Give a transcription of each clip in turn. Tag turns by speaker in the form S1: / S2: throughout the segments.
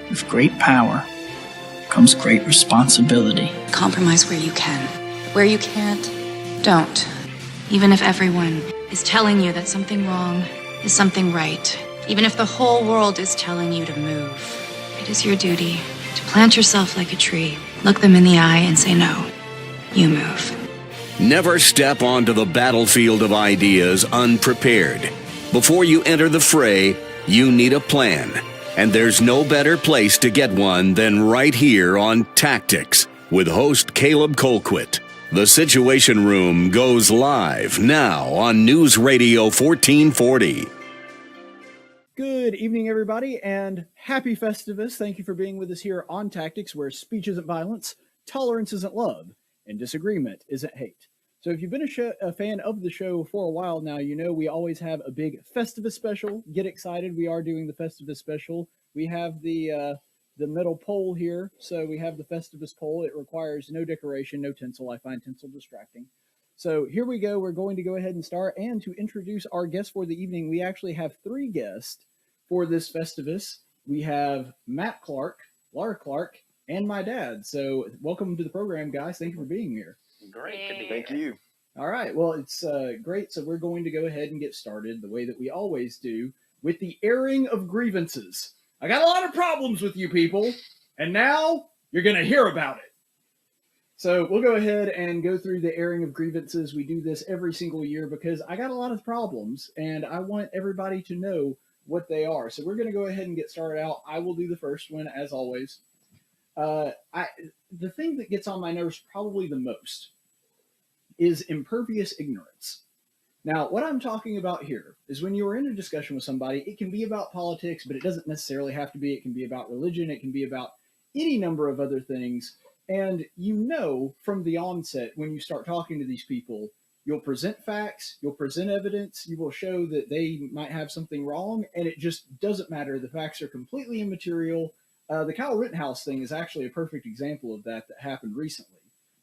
S1: With great power comes great responsibility.
S2: Compromise where you can. Where you can't, don't. Even if everyone is telling you that something wrong is something right, even if the whole world is telling you to move, it is your duty to plant yourself like a tree, look them in the eye and say, no, you move.
S3: Never step onto the battlefield of ideas unprepared. Before you enter the fray, you need a plan. And there's no better place to get one than right here on Tactics with host Caleb Colquitt. The Situation Room goes live now on News Radio 1440.
S4: Good evening, everybody, and happy Festivus. Thank you for being with us here on Tactics, where speech isn't violence, tolerance isn't love, and disagreement isn't hate. So if you've been a fan of the show for a while now, you know we always have a big Festivus special. Get excited. We are doing the Festivus special. We have the metal pole here. So we have the Festivus pole. It requires no decoration, no tinsel. I find tinsel distracting. So here we go. We're going to go ahead and start. And to introduce our guests for the evening, we actually have three guests for this Festivus. We have Matt Clark, Laura Clark, and my dad. So welcome to the program, guys. Thank you for being here.
S5: Great to be here.
S6: Thank you.
S4: All right. Well, it's great. So we're going to go ahead and get started the way that we always do with the airing of grievances. I got a lot of problems with you people, and now you're going to hear about it. So we'll go ahead and go through the airing of grievances. We do this every single year because I got a lot of problems, and I want everybody to know what they are. So we're going to go ahead and get started out. I will do the first one, as always. The thing that gets on my nerves probably the most is impervious ignorance. Now, what I'm talking about here is when you are in a discussion with somebody, it can be about politics, but it doesn't necessarily have to be. It can be about religion. It can be about any number of other things. And you know from the onset, when you start talking to these people, you'll present facts, you'll present evidence, you will show that they might have something wrong, and it just doesn't matter. The facts are completely immaterial. The Kyle Rittenhouse thing is actually a perfect example of that happened recently.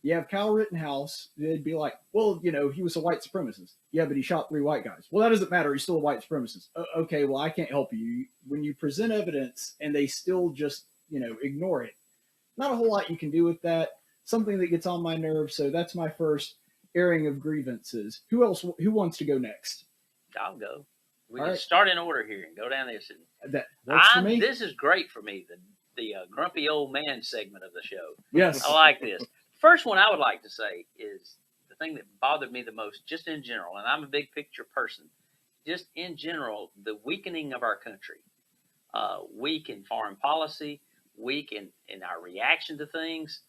S4: You have Kyle Rittenhouse, they'd be like, well, you know, he was a white supremacist. Yeah, but he shot 3 white guys. Well, that doesn't matter. He's still a white supremacist. Okay, well, I can't help you. When you present evidence and they still just, you know, ignore it, not a whole lot you can do with that. Something that gets on my nerves. So that's my first airing of grievances. Who wants to go next?
S5: I'll go. We
S4: All
S5: can
S4: right.
S5: start in order here and go down there.
S4: That works for me.
S5: This is great for me, the grumpy old man segment of the show.
S4: Yes.
S5: I like this. First one I would like to say is the thing that bothered me the most, just in general, and I'm a big picture person, just in general, the weakening of our country. Weak in foreign policy, weak in our reaction to things,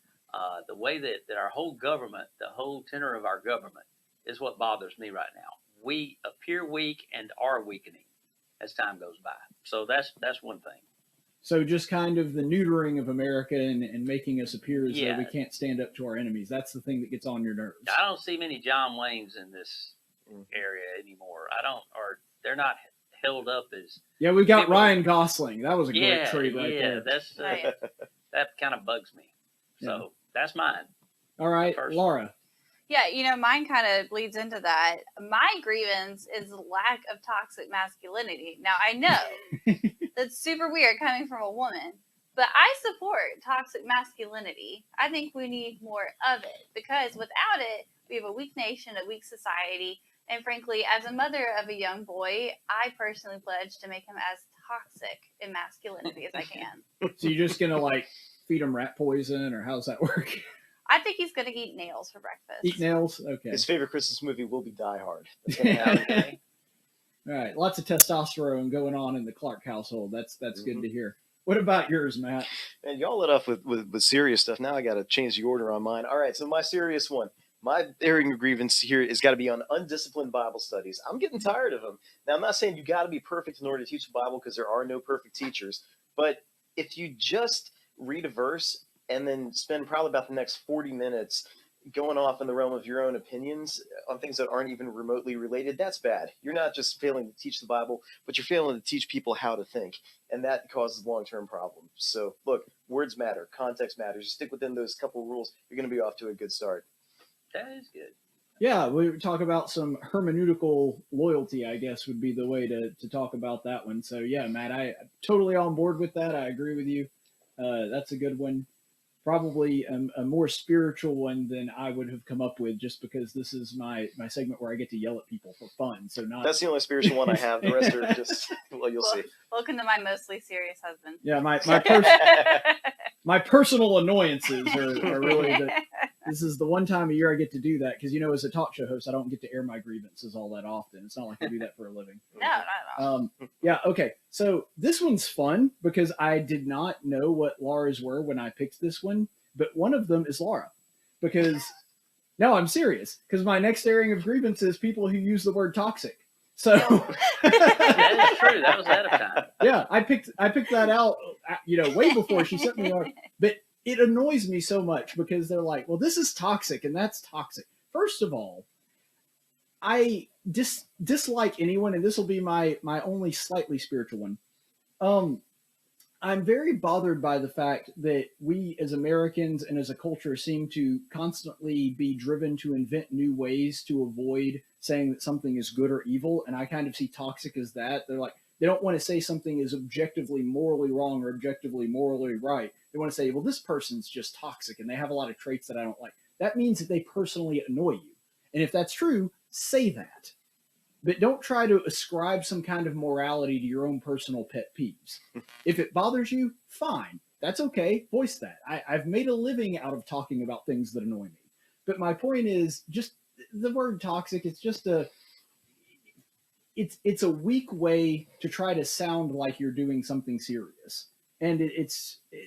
S5: the way that our whole government, the whole tenor of our government is what bothers me right now. We appear weak and are weakening as time goes by. So that's one thing.
S4: So just kind of the neutering of America and making us appear as though we can't stand up to our enemies. That's the thing that gets on your nerves.
S5: I don't see many John Waynes in this area anymore. They're not held up as.
S4: Yeah, we got Ryan Gosling. That was a great trade right there.
S5: That's that kind of bugs me. So that's mine.
S4: All right, Laura.
S7: Yeah, you know, mine kind of bleeds into that. My grievance is the lack of toxic masculinity. Now, I know that's super weird coming from a woman, but I support toxic masculinity. I think we need more of it because without it, we have a weak nation, a weak society. And frankly, as a mother of a young boy, I personally pledge to make him as toxic in masculinity as I can.
S4: So you're just going to like feed him rat poison, or how does that work?
S7: I think he's going to eat nails for breakfast.
S4: Eat nails? Okay.
S6: His favorite Christmas movie will be Die Hard.
S4: Okay. All right. Lots of testosterone going on in the Clark household. That's good to hear. What about yours, Matt?
S6: And y'all let off with serious stuff. Now I got to change the order on mine. All right. So my serious one. My airing of grievance here has got to be on undisciplined Bible studies. I'm getting tired of them. Now, I'm not saying you got to be perfect in order to teach the Bible because there are no perfect teachers. But if you just read a verse and then spend probably about the next 40 minutes going off in the realm of your own opinions on things that aren't even remotely related, that's bad. You're not just failing to teach the Bible, but you're failing to teach people how to think. And that causes long-term problems. So, look, words matter. Context matters. You stick within those couple rules, you're going to be off to a good start.
S5: That is good.
S4: Yeah, we talk about some hermeneutical loyalty, I guess, would be the way to talk about that one. So, yeah, Matt, I totally on board with that. I agree with you. That's a good one. Probably a more spiritual one than I would have come up with, just because this is my segment where I get to yell at people for fun. So
S6: That's the only spiritual one I have. The rest are just, well, you'll see.
S7: Welcome to my mostly serious husband.
S4: Yeah, my personal annoyances are really this is the one time a year I get to do that, because as a talk show host, I don't get to air my grievances all that often. It's not like I do that for a living.
S7: No, not at all.
S4: Yeah, okay. So this one's fun because I did not know what Laura's were when I picked this one, but one of them is Laura. Because, no, I'm serious, because my next airing of grievances is people who use the word toxic. So
S5: That is true. That was ahead of time.
S4: yeah, I picked that out, way before she sent me on. But it annoys me so much because they're like, well, this is toxic and that's toxic. First of all, I dislike anyone, and this will be my only slightly spiritual one. I'm very bothered by the fact that we as Americans and as a culture seem to constantly be driven to invent new ways to avoid saying that something is good or evil. And I kind of see toxic as that. They're like, they don't want to say something is objectively morally wrong or objectively morally right. They want to say, well, this person's just toxic and they have a lot of traits that I don't like. That means that they personally annoy you. And if that's true, say that. But don't try to ascribe some kind of morality to your own personal pet peeves. If it bothers you, fine. That's okay. Voice that. I've made a living out of talking about things that annoy me. But my point is, just the word toxic, it's just it's a weak way to try to sound like you're doing something serious. And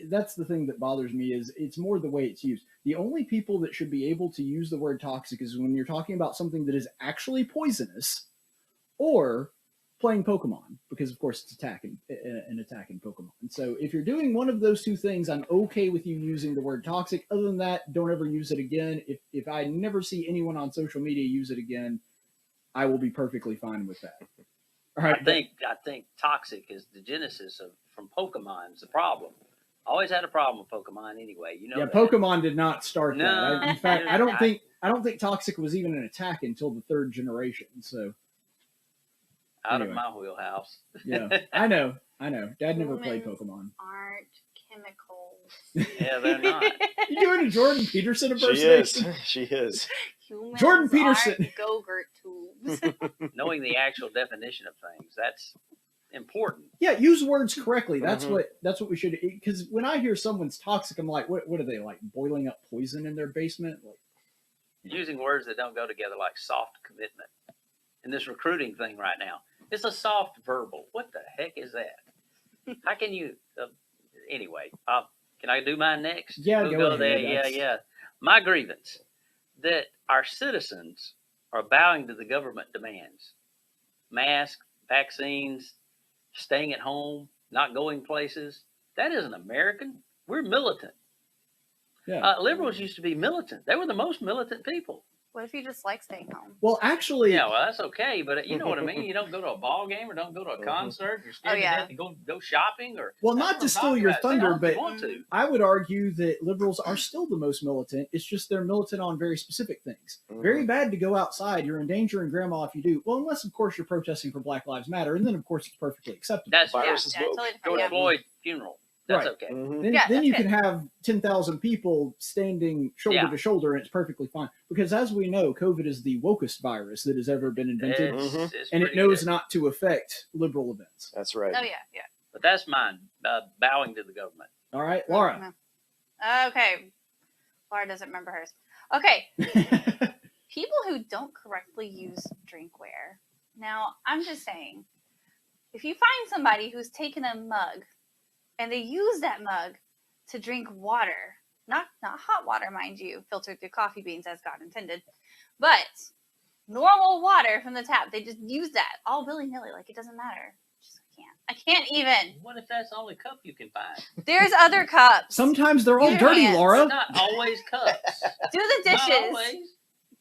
S4: that's the thing that bothers me, is it's more the way it's used. The only people that should be able to use the word toxic is when you're talking about something that is actually poisonous, or playing Pokemon, because of course it's attacking Pokemon. So if you're doing one of those two things, I'm okay with you using the word toxic. Other than that, don't ever use it again. If I never see anyone on social media use it again, I will be perfectly fine with that. All right.
S5: I think toxic is the genesis from Pokemon. It's the problem. I always had a problem with Pokemon anyway.
S4: Yeah,
S5: that.
S4: Pokemon did not start
S5: No.
S4: that. In fact, I don't think toxic was even an attack until the third generation. So
S5: Out
S4: anyway.
S5: of my wheelhouse.
S4: Yeah, I know. Dad never played
S7: Humans
S4: Pokemon.
S7: Aren't chemicals.
S5: Yeah, they're not.
S4: You doing a Jordan Peterson impersonation?
S6: She is.
S7: Humans
S4: Jordan Peterson.
S7: aren't Go-Gurt tubes.
S5: Knowing the actual definition of things, that's important.
S4: Yeah, use words correctly. That's
S6: Mhm.
S4: what we should. Because when I hear someone's toxic, I'm like, what are they, like boiling up poison in their basement? Like,
S5: Using words that don't go together, like soft commitment. In this recruiting thing right now, it's a soft verbal. What the heck is that? How can you? Anyway, can I do mine next?
S4: Yeah,
S5: We'll
S4: go ahead.
S5: there. Yeah. My grievance that our citizens are bowing to the government demands. Masks, vaccines, staying at home, not going places. That isn't American. We're militant.
S4: yeah.
S5: Liberals used to be militant. They were the most militant people.
S7: What if you just like staying home?
S4: Well, actually,
S5: Yeah, well, that's okay, but you know what I mean. You don't go to a ball game or don't go to a concert. You're scared
S7: Oh, yeah.
S5: to death to go shopping or.
S4: well,
S5: That's
S4: not
S5: what
S4: to
S5: I'm
S4: steal
S5: talking
S4: your
S5: about. Stay
S4: thunder,
S5: home if you
S4: but
S5: want to.
S4: I would argue that liberals are still the most militant. It's just they're militant on very specific things. Very bad to go outside. You're endangering grandma if you do. Well, unless of course you're protesting for Black Lives Matter, and then of course it's perfectly acceptable.
S5: That's
S6: Virus is woke.
S7: totally different.
S5: George
S7: Yeah.
S5: Floyd funeral. That's
S4: Right.
S5: okay.
S6: Mhm.
S4: Then,
S7: Yeah,
S4: then you
S7: that's
S4: can have 10,000 people standing shoulder
S5: Yeah.
S4: to shoulder, and it's perfectly fine. Because as we know, COVID is the wokest virus that has ever been invented,
S5: It's
S4: and it
S5: pretty
S4: knows
S5: good.
S4: not to affect liberal events.
S6: That's right.
S7: Oh yeah.
S5: But that's mine. Bowing to the government.
S4: All right, Laura.
S7: Okay. Laura doesn't remember hers. Okay. People who don't correctly use drinkware. Now, I'm just saying, if you find somebody who's taken a mug and they use that mug to drink water, not hot water, mind you, filtered through coffee beans as God intended, but normal water from the tap, they just use that all willy-nilly, like it doesn't matter. I can't even.
S5: What if that's the only cup you can find?
S7: There's other cups.
S4: Sometimes they're all
S7: Your
S4: dirty,
S7: hands.
S4: Laura.
S5: It's not always cups.
S7: Do the
S5: Not
S7: dishes.
S5: always.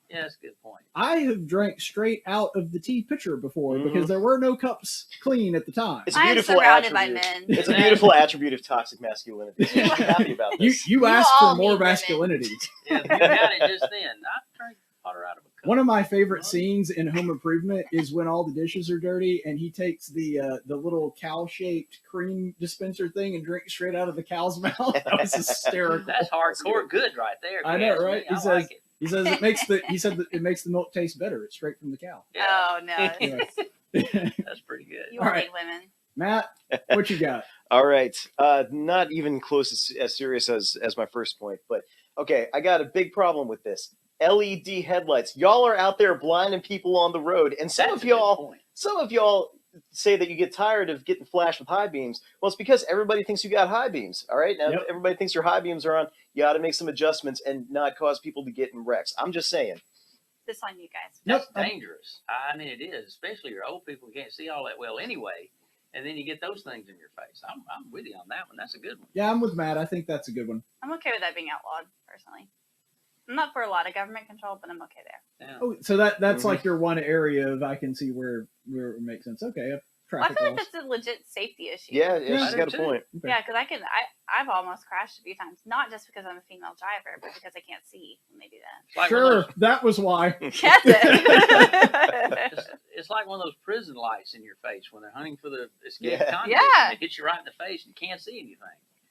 S5: Yeah, that's a good point.
S4: I have drank straight out of the tea pitcher before
S6: Mhm.
S4: because there were no cups clean at the time.
S6: It's a
S7: I'm
S6: beautiful
S7: surrounded by
S6: attribute.
S7: men.
S6: It's a beautiful attribute of toxic masculinity. You should be happy about
S4: You
S6: this.
S4: you
S7: You
S4: asked
S7: all
S4: for more
S7: need women.
S4: masculinity.
S5: Yeah, you got it just then. I drank water out of a
S4: One of my favorite scenes in Home Improvement is when all the dishes are dirty and he takes the little cow-shaped cream dispenser thing and drinks straight out of the cow's mouth. That was hysterical.
S5: That's hardcore good right there. if
S4: I
S5: you
S4: know,
S5: ask me.
S4: right?
S5: I like it.
S4: He says it makes the milk taste better. It's straight from the cow.
S5: Yeah.
S7: Oh no,
S5: That's pretty good.
S7: you
S4: All
S7: all
S4: right.
S7: need women.
S4: Matt, what you got?
S6: All right. Not even close as serious as my first point, but okay, I got a big problem with this. LED headlights. Y'all are out there blinding people on the road, and some
S5: That's
S6: of
S5: a good
S6: y'all
S5: point.
S6: say that you get tired of getting flashed with high beams. Well, it's because everybody thinks you got high beams. All right, now
S4: Yep.
S6: if everybody thinks your high beams are on. You got to make some adjustments and not cause people to get in wrecks. I'm just saying.
S7: This on you guys.
S5: That's
S4: Nope.
S5: dangerous. I mean, it is, especially your old people who can't see all that well anyway. And then you get those things in your face. I'm with you on that one. That's a good one.
S4: Yeah, I'm with Matt. I think that's a good one.
S7: I'm okay with that being outlawed, personally. I'm not for a lot of government control, but I'm okay there.
S5: Yeah.
S4: Oh, so that's
S6: Mhm.
S4: like your one area of I can see where it makes sense. Okay,
S7: Well, I
S4: traffic
S7: feel like
S4: laws.
S7: that's a legit safety issue.
S6: Yeah,
S4: Yeah,
S6: she's
S5: I
S6: got
S5: do
S6: a
S5: too.
S6: point.
S4: Okay.
S7: Yeah, because I've almost crashed a few times, not just because I'm a female driver, but because I can't see when they do that.
S5: It's like one of
S4: Sure,
S5: those-
S4: that was why.
S7: That's it.
S5: it's like one of those prison lights in your face when they're hunting for the escaped
S6: Yeah.
S5: convicts.
S7: Yeah.
S5: And it hits you right in the face and you can't see anything.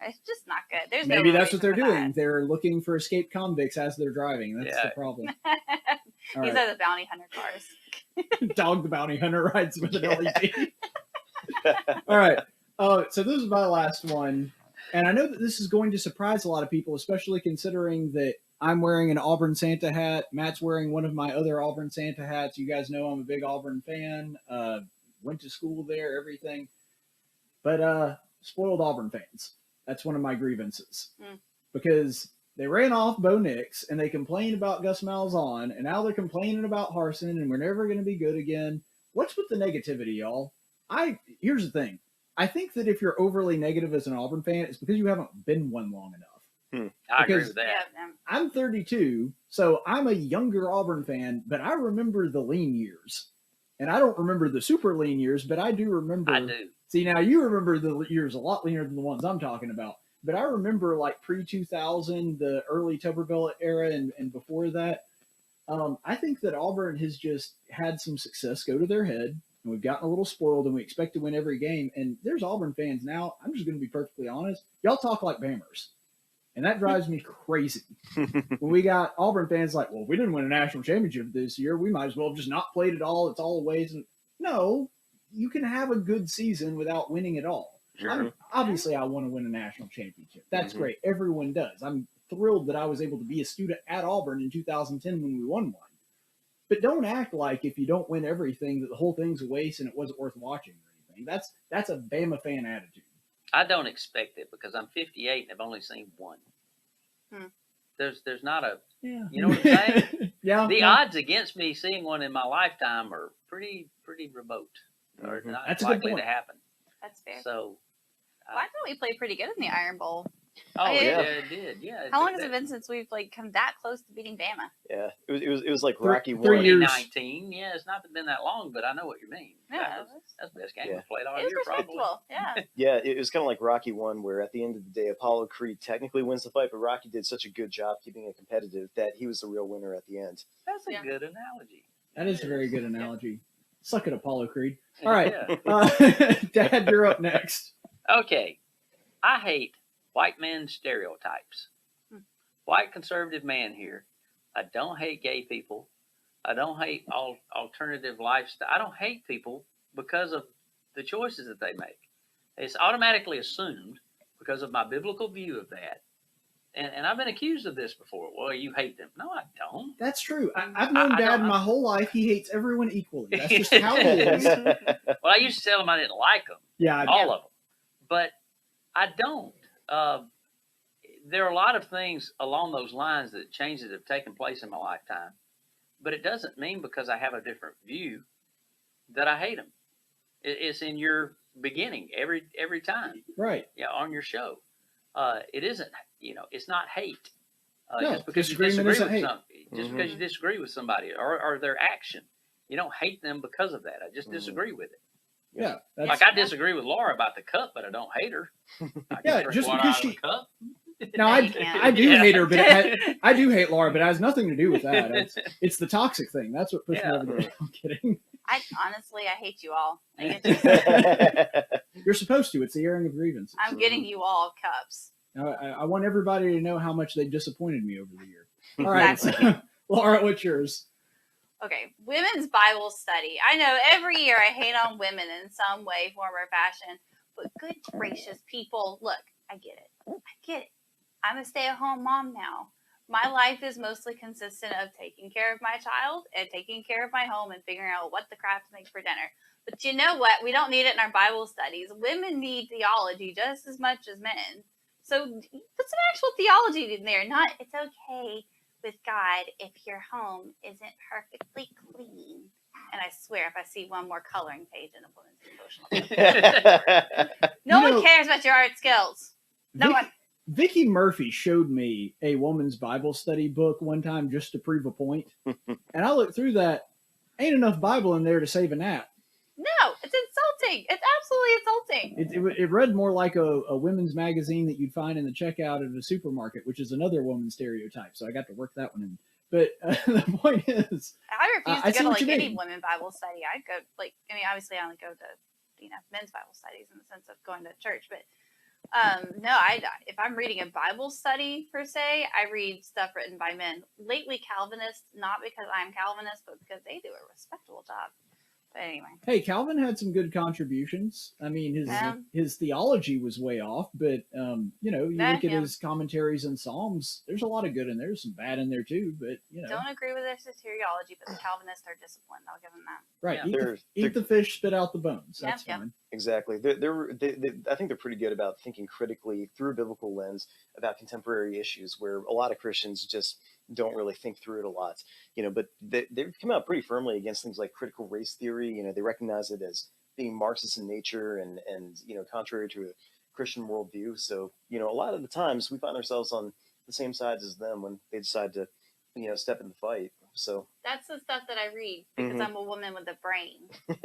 S7: It's just not good. There's
S4: Maybe
S7: no
S4: that's what they're
S7: reason for
S4: doing. They're looking for escaped convicts as they're driving. That's the
S5: Yeah.
S4: problem.
S7: that.
S4: All
S7: These
S4: right.
S7: are the bounty hunter cars.
S4: Dog the bounty hunter rides with an
S6: Yeah.
S4: LED. All right. So this is my last one. And I know that this is going to surprise a lot of people, especially considering that I'm wearing an Auburn Santa hat. Matt's wearing one of my other Auburn Santa hats. You guys know I'm a big Auburn fan. Went to school there, everything. But spoiled Auburn fans. That's one of my grievances.
S7: Mm.
S4: Because they ran off Bo Nix and they complained about Gus Malzahn, and now they're complaining about Harsin, and we're never going to be good again. What's with the negativity, y'all? Here's the thing. I think that if you're overly negative as an Auburn fan, it's because you haven't been one long enough.
S5: I agree
S4: Because-
S5: with
S7: Yeah,
S5: that.
S4: I'm 32, so I'm a younger Auburn fan, but I remember the lean years. And I don't remember the super lean years, but I do remember.
S5: I do.
S4: See, now you remember the years a lot leaner than the ones I'm talking about. But I remember like pre-2000, the early Tuberville era and before that. I think that Auburn has just had some success go to their head, and we've gotten a little spoiled, and we expect to win every game. And there's Auburn fans now, I'm just going to be perfectly honest, y'all talk like Bammers. And that drives me crazy. When we got Auburn fans like, well, we didn't win a national championship this year. We might as well have just not played at all. It's all a waste. No, you can have a good season without winning at all.
S5: Sure.
S4: Obviously, I want to win a national championship. That's
S6: Mhm.
S4: great. Everyone does. I'm thrilled that I was able to be a student at Auburn in 2010 when we won one. But don't act like if you don't win everything that the whole thing's a waste and it wasn't worth watching or anything. That's a Bama fan attitude.
S5: I don't expect it because I'm 58 and I've only seen one.
S7: Hmm.
S5: There's not a,
S4: Yeah.
S5: you know what I'm saying?
S4: Yeah.
S5: The
S4: yeah.
S5: odds against me seeing one in my lifetime are pretty remote, or
S6: Mhm.
S5: not
S4: That's a good
S5: likely
S4: point.
S5: to happen.
S7: That's fair.
S5: So,
S7: Well, I thought we played pretty good in the Iron Bowl.
S5: oh
S7: yeah.
S5: yeah, it did. Yeah.
S7: How long has it been since we've like come that close to beating Bama?
S6: Yeah, it was like
S4: Three-
S6: Rocky
S4: 3
S6: 1.
S4: years.
S5: 2019. Yeah, it's not been that long, but I know what you mean.
S7: Yeah,
S5: That's the best game
S6: Yeah.
S5: we've played all
S7: it was
S5: year, probably.
S7: respectable. Yeah.
S6: Yeah, it was kind of like Rocky 1, where at the end of the day, Apollo Creed technically wins the fight, but Rocky did such a good job keeping it competitive that he was the real winner at the end.
S5: That's a
S7: Yeah.
S5: good analogy.
S4: That is a very good
S5: Yeah.
S4: analogy. Suck it, Apollo Creed. All right.
S5: Yeah.
S4: Dad, you're up next.
S5: Okay. I hate white men stereotypes.
S7: Hmm.
S5: White conservative man here. I don't hate gay people. I don't hate alternative lifestyle. I don't hate people because of the choices that they make. It's automatically assumed because of my biblical view of that. And I've been accused of this before. Well, you hate them. No, I don't.
S4: That's true. I've known
S5: I
S4: Dad
S5: don't-
S4: my whole life. He hates everyone equally. That's just how he is.
S5: Well, I used to tell them I didn't like them.
S4: Yeah.
S5: All of them. But I don't. There are a lot of things along those lines that changes have taken place in my lifetime, but it doesn't mean because I have a different view that I hate them. It's in your beginning every time,
S4: Right.
S5: yeah, on your show. It isn't, it's not hate.
S4: No,
S5: Just because you
S4: disagreement
S5: disagree
S4: isn't
S5: with
S4: hate.
S5: just
S6: Mhm.
S5: because you disagree with somebody or their action, you don't hate them because of that. I just
S6: Mhm.
S5: disagree with it.
S4: Yeah. That's,
S5: Like I disagree with Laura about the cup, but I don't hate her. I can
S4: Yeah,
S5: drink
S4: just
S5: water
S4: because
S5: out of the
S4: she-
S5: cup.
S4: No, I do
S5: Yeah.
S4: hate her, but I do hate Laura, but it has nothing to do with that. It's the toxic thing. That's what pushed me over there. I'm kidding.
S7: I hate you all. I get you.
S4: You're supposed to. It's the airing of grievances.
S7: I'm getting you all cups.
S4: I want everybody to know how much they disappointed me over the year. All right,
S7: Exactly.
S4: so, Laura, what's yours?
S7: Okay, women's Bible study. I know every year I hate on women in some way, form, or fashion, but good gracious, people, look, I get it. I'm a stay-at-home mom now. My life is mostly consistent of taking care of my child and taking care of my home and figuring out what the crap to make for dinner. But you know what? We don't need it in our Bible studies. Women need theology just as much as men. So put some actual theology in there. Not, it's okay with God if your home isn't perfectly clean. And I swear, if I see one more coloring page in a woman's devotional, no one cares about your art skills. No one.
S4: Vicky Murphy showed me a woman's Bible study book one time just to prove a point. And I looked through that. Ain't enough Bible in there to save a gnat.
S7: No, it's insulting. It's absolutely insulting.
S4: It read more like a women's magazine that you'd find in the checkout at a supermarket, which is another woman stereotype. So I got to work that one in. But the point is,
S7: I refuse to go to any
S4: mean.
S7: women Bible study. I go obviously I only go to men's Bible studies in the sense of going to church, but no, if I'm reading a Bible study per se, I read stuff written by men. Lately Calvinists, not because I'm Calvinist, but because they do a respectable job. But anyway.
S4: Hey, Calvin had some good contributions. I mean, his theology was way off, but you look at his commentaries and Psalms. There's a lot of good in there. There's some bad in there too, but
S7: Don't agree with their soteriology, but the Calvinists are disciplined. I'll give them that.
S4: Right.
S5: Yeah.
S4: Eat the fish, spit out the bones. That's fine.
S6: Exactly. I think they're pretty good about thinking critically through a biblical lens about contemporary issues where a lot of Christians just don't really think through it a lot, but they've come out pretty firmly against things like critical race theory. They recognize it as being Marxist in nature and contrary to a Christian worldview. So, a lot of the times we find ourselves on the same sides as them when they decide to, step in the fight. So
S7: that's the stuff that I read because I'm a woman with a brain.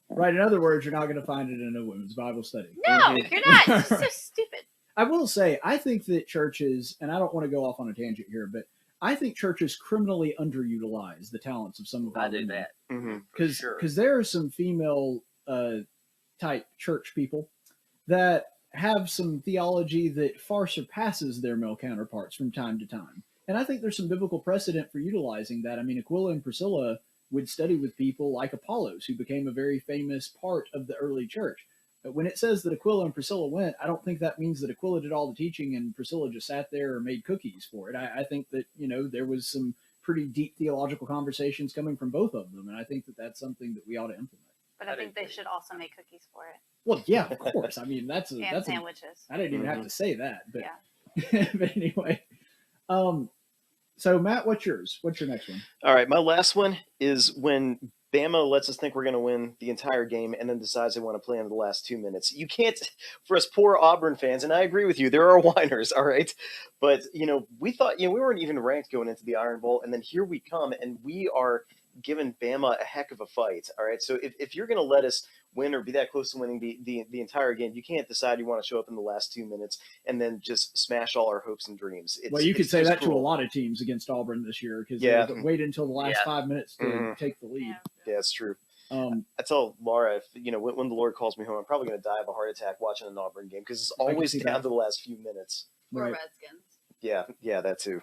S4: Right. In other words, you're not going to find it in a women's Bible study.
S7: No, you're not. It's so stupid.
S4: I will say, I think that churches, and I don't want to go off on a tangent here, but I think churches criminally underutilize the talents of some of our women.
S5: I do that.
S4: Because there are some female type church people that have some theology that far surpasses their male counterparts from time to time. And I think there's some biblical precedent for utilizing that. I mean, Aquila and Priscilla would study with people like Apollos, who became a very famous part of the early church. But when it says that Aquila and Priscilla went, I don't think that means that Aquila did all the teaching and Priscilla just sat there or made cookies for it. I think that, there was some pretty deep theological conversations coming from both of them. And I think that that's something that we ought to implement.
S7: But I think they should also make cookies for it.
S4: Well, yeah, of course. I mean, that's
S7: sandwiches.
S4: I didn't even have to say that. But,
S7: yeah.
S4: But anyway. So, Matt, what's yours? What's your next one?
S6: All right. My last one is when Bama lets us think we're going to win the entire game and then decides they want to play in the last 2 minutes. You can't, for us poor Auburn fans, and I agree with you, there are whiners, all right? But, we thought, we weren't even ranked going into the Iron Bowl, and then here we come, and we are giving Bama a heck of a fight, all right? So if you're going to let us win or be that close to winning the entire game, you can't decide you want to show up in the last 2 minutes and then just smash all our hopes and dreams.
S4: Well, you could say that to a lot of teams against Auburn this year because they wait until the last 5 minutes to take the lead.
S6: Yeah, it's true. I tell Laura, when the Lord calls me home, I'm probably going to die of a heart attack watching an Auburn game because it's always down to the last few minutes.
S7: Or Redskins.
S6: Yeah, that too.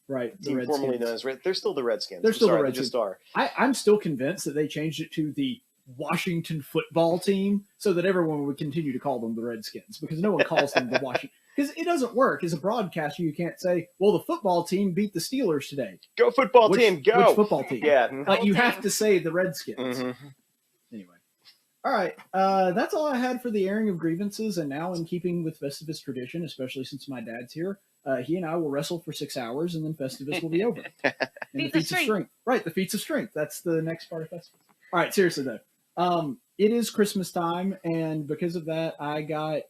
S4: Right.
S6: The team formerly known as They're still the Redskins.
S4: They're still the Redskins.
S6: They just are.
S4: I'm still convinced that they changed it to the Washington football team so that everyone would continue to call them the Redskins because no one calls them the Washington. Because it doesn't work. As a broadcaster, you can't say, well, the football team beat the Steelers today.
S6: Go football team, go!
S4: Which football team?
S6: Yeah.
S4: You have to say the Redskins. Anyway. All right. That's all I had for the airing of grievances. And now in keeping with Festivus tradition, especially since my dad's here, he and I will wrestle for 6 hours and then Festivus will be over. And the feats of strength. Right. The feats of strength. That's the next part of Festivus. All right. Seriously, though. It is Christmas time. And because of that, I got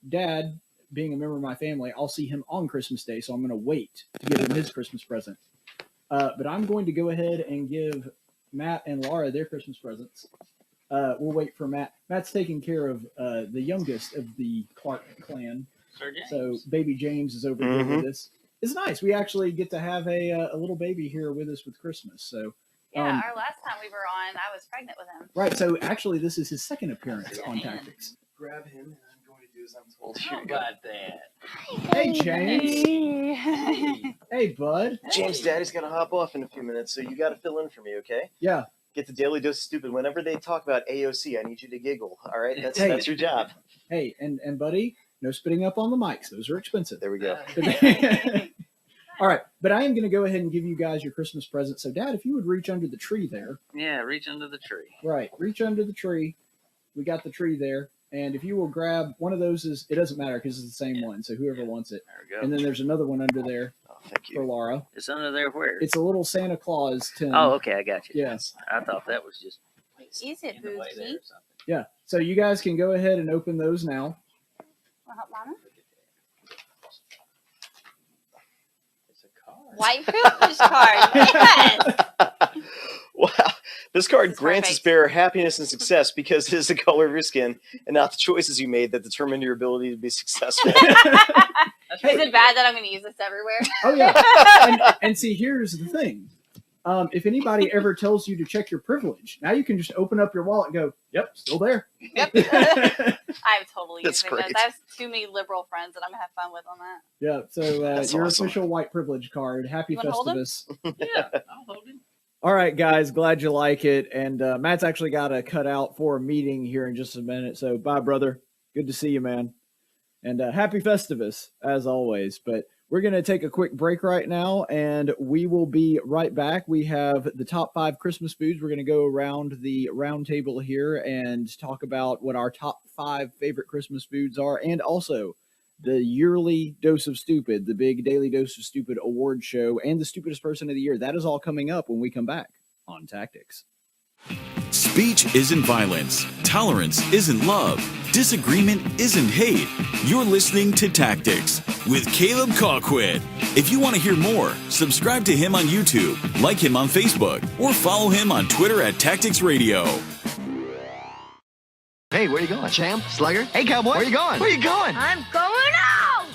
S4: Dad, being a member of my family, I'll see him on Christmas Day. So I'm going to wait to give him his Christmas present. But I'm going to go ahead and give Matt and Laura their Christmas presents. We'll wait for Matt. Matt's taking care of the youngest of the Clark clan.
S5: Sir James.
S4: So baby James is over here with us. It's nice. We actually get to have a little baby here with us with Christmas. So
S7: Yeah, our last time we were on, I was pregnant with him.
S4: right. So actually, this is his second appearance on Tactics.
S6: Grab him, and I'm going to do as I'm told.
S5: How about that?
S4: Hey, James. Hey, bud.
S6: James, Daddy's gonna hop off in a few minutes, so you got to fill in for me, okay?
S4: Yeah.
S6: Get the daily dose of stupid. Whenever they talk about AOC, I need you to giggle. All right, that's
S4: Hey.
S6: that's your job.
S4: Hey, and buddy, no spitting up on the mics. Those are expensive.
S6: There we go.
S4: All right, but I am going to go ahead and give you guys your Christmas present. So, Dad, if you would reach under the tree there.
S5: Yeah, reach under the tree.
S4: Right, reach under the tree. We got the tree there. And if you will grab one of those, it doesn't matter because it's the same one. So whoever wants it.
S5: There we go.
S4: And then there's another one under there
S6: Oh, thank
S4: for
S6: you.
S4: Laura.
S5: It's under there where?
S4: It's a little Santa Claus tin.
S5: Oh, okay, I got you.
S4: Yes.
S5: I thought that was just
S7: Is it
S5: in the way there
S7: boozy?
S5: or something.
S4: Yeah. So you guys can go ahead and open those now.
S7: Wanna help Mama?
S5: It's a card.
S7: White privilege card. Yes.
S6: Wow. This card
S7: This is
S6: grants its
S7: perfect.
S6: bearer happiness and success because it is the color of your skin and not the choices you made that determine your ability to be successful.
S5: That's
S7: Is
S5: pretty
S7: it bad that I'm going to use this everywhere?
S4: Oh, yeah. and see, here's the thing. If anybody ever tells you to check your privilege, now you can just open up your wallet and go, yep, still there.
S7: Yep. I'm totally
S6: That's
S7: using those.
S6: great.
S7: I have too many liberal friends that I'm going to have fun with on that.
S4: Yeah, so
S6: That's
S4: your
S6: awesome.
S4: official white privilege card. Happy
S7: You wanna hold 'em?
S4: Festivus.
S5: Yeah, I'll hold him.
S4: All right, guys, glad you like it. And Matt's actually got to cut out for a meeting here in just a minute. So bye, brother. Good to see you, man. And happy Festivus, as always. But we're going to take a quick break right now, and we will be right back. We have the top 5 Christmas foods. We're going to go around the round table here and talk about what our top 5 favorite Christmas foods are, and also the yearly Dose of Stupid, the big daily Dose of Stupid award show, and the Stupidest Person of the Year. That is all coming up when we come back on Tactics.
S8: Speech isn't violence. Tolerance isn't love. Disagreement isn't hate. You're listening to Tactics with Caleb Colquitt. If you want to hear more, subscribe to him on YouTube, like him on Facebook, or follow him on Twitter at Tactics Radio.
S9: Hey, where you going? Champ? Slugger? Hey, cowboy. Where you going? Where you going?
S10: I'm going out!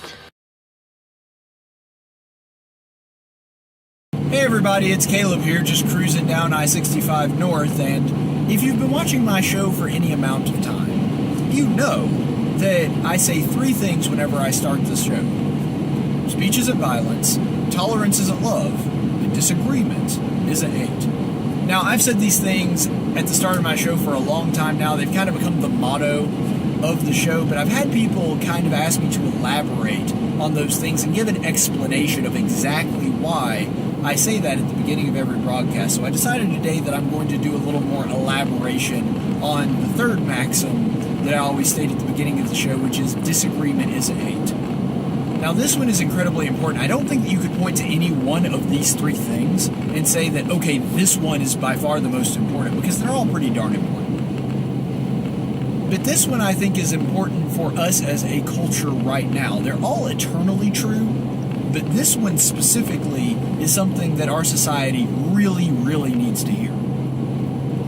S4: Hey everybody, it's Caleb here, just cruising down I-65 North, and if you've been watching my show for any amount of time, you know that I say 3 things whenever I start this show. Speech isn't violence, tolerance isn't love, and disagreement isn't hate. Now, I've said these things at the start of my show for a long time now. They've kind of become the motto of the show, but I've had people kind of ask me to elaborate on those things and give an explanation of exactly why I say that at the beginning of every broadcast. So I decided today that I'm going to do a little more elaboration on the third maxim that I always state at the beginning of the show, which is disagreement isn't hate. Now, this one is incredibly important. I don't think that you could point to any one of these 3 things and say that, okay, this one is by far the most important, because they're all pretty darn important. But this one, I think, is important for us as a culture right now. They're all eternally true, but this one specifically is something that our society really, really needs to hear.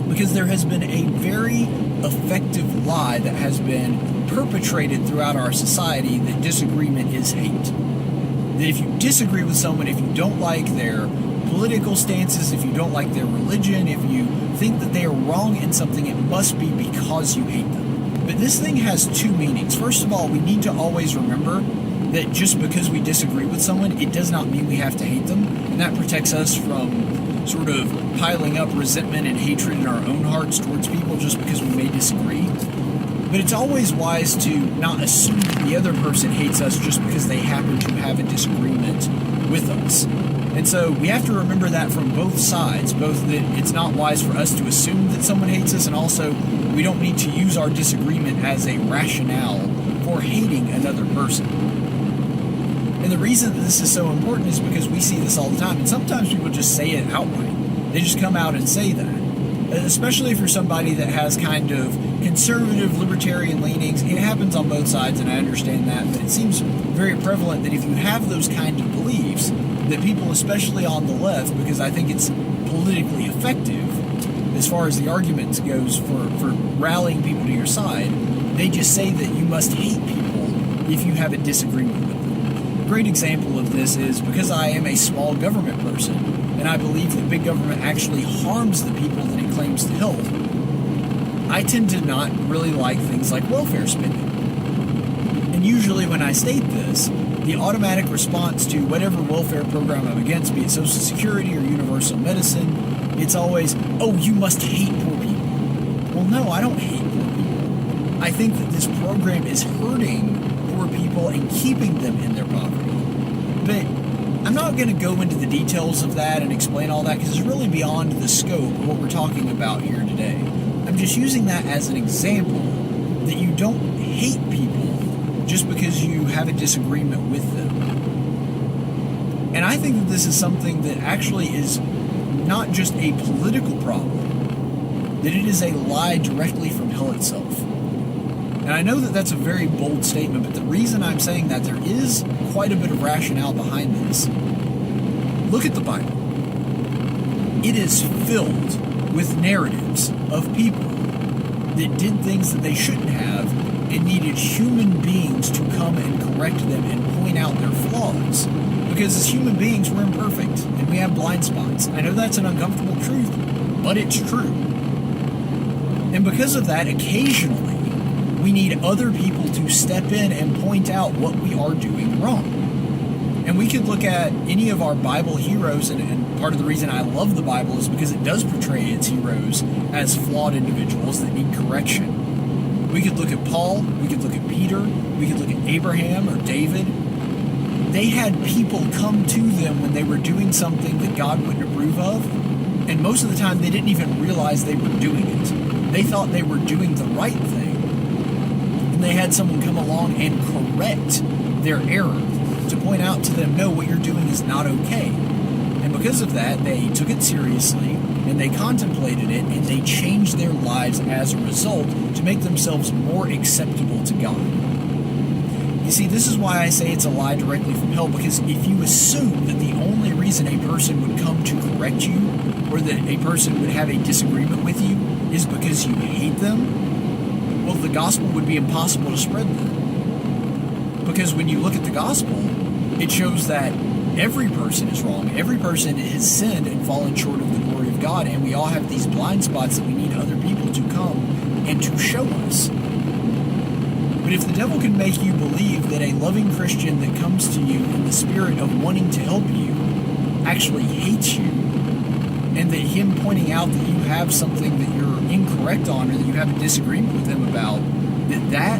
S4: Because there has been a very effective lie that has been perpetrated throughout our society that disagreement is hate. That if you disagree with someone, if you don't like their political stances, if you don't like their religion, if you think that they are wrong in something, it must be because you hate them. But this thing has 2 meanings. First of all, we need to always remember that just because we disagree with someone, it does not mean we have to hate them. And that protects us from sort of piling up resentment and hatred in our own hearts towards people just because we may disagree. But it's always wise to not assume that the other person hates us just because they happen to have a disagreement with us. And so we have to remember that from both sides, both that it's not wise for us to assume that someone hates us, and also we don't need to use our disagreement as a rationale for hating another person. And the reason that this is so important is because we see this all the time, and sometimes people just say it outright. They just come out and say that. Especially if you're somebody that has kind of conservative, libertarian leanings. It happens on both sides, and I understand that, but it seems very prevalent that if you have those kind of beliefs, that people, especially on the left, because I think it's politically effective as far as the argument goes for rallying people to your side, they just say that you must hate people
S1: if you have a disagreement with them. A great example of this is because I am a small government person, and I believe that big government actually harms the people that it claims to help, I tend to not really like things like welfare spending. And usually when I state this, the automatic response to whatever welfare program I'm against, be it Social Security or universal medicine, it's always, oh, you must hate poor people. Well, no, I don't hate poor people. I think that this program is hurting poor people and keeping them in their poverty. But I'm not going to go into the details of that and explain all that because it's really beyond the scope of what we're talking about here today. I'm just using that as an example that you don't hate people just because you have a disagreement with them. And I think that this is something that actually is not just a political problem, that it is a lie directly from hell itself. And I know that that's a very bold statement, but the reason I'm saying that, there is quite a bit of rationale behind this. Look at the Bible. It is filled with narratives of people that did things that they shouldn't have and needed human beings to come and correct them and point out their flaws. Because as human beings, we're imperfect and we have blind spots. I know that's an uncomfortable truth, but it's true. And because of that, occasionally, we need other people to step in and point out what we are doing wrong. And we could look at any of our Bible heroes, and part of the reason I love the Bible is because it does portray its heroes as flawed individuals that need correction. We could look at Paul, we could look at Peter, we could look at Abraham or David. They had people come to them when they were doing something that God wouldn't approve of, and most of the time they didn't even realize they were doing it. They thought they were doing the right thing, and they had someone come along and correct their error to point out to them, no, what you're doing is not okay. And because of that, they took it seriously, and they contemplated it, and they changed their lives as a result to make themselves more acceptable to God. You see, this is why I say it's a lie directly from hell, because if you assume that the only reason a person would come to correct you, or that a person would have a disagreement with you, is because you hate them, well, the gospel would be impossible to spread then. Because when you look at the gospel, it shows that every person is wrong. Every person has sinned and fallen short of the glory of God, and we all have these blind spots that we need other people to come and to show us. But if the devil can make you believe that a loving Christian that comes to you in the spirit of wanting to help you actually hates you, and that him pointing out that you have something that you're incorrect on or that you have a disagreement with him about, that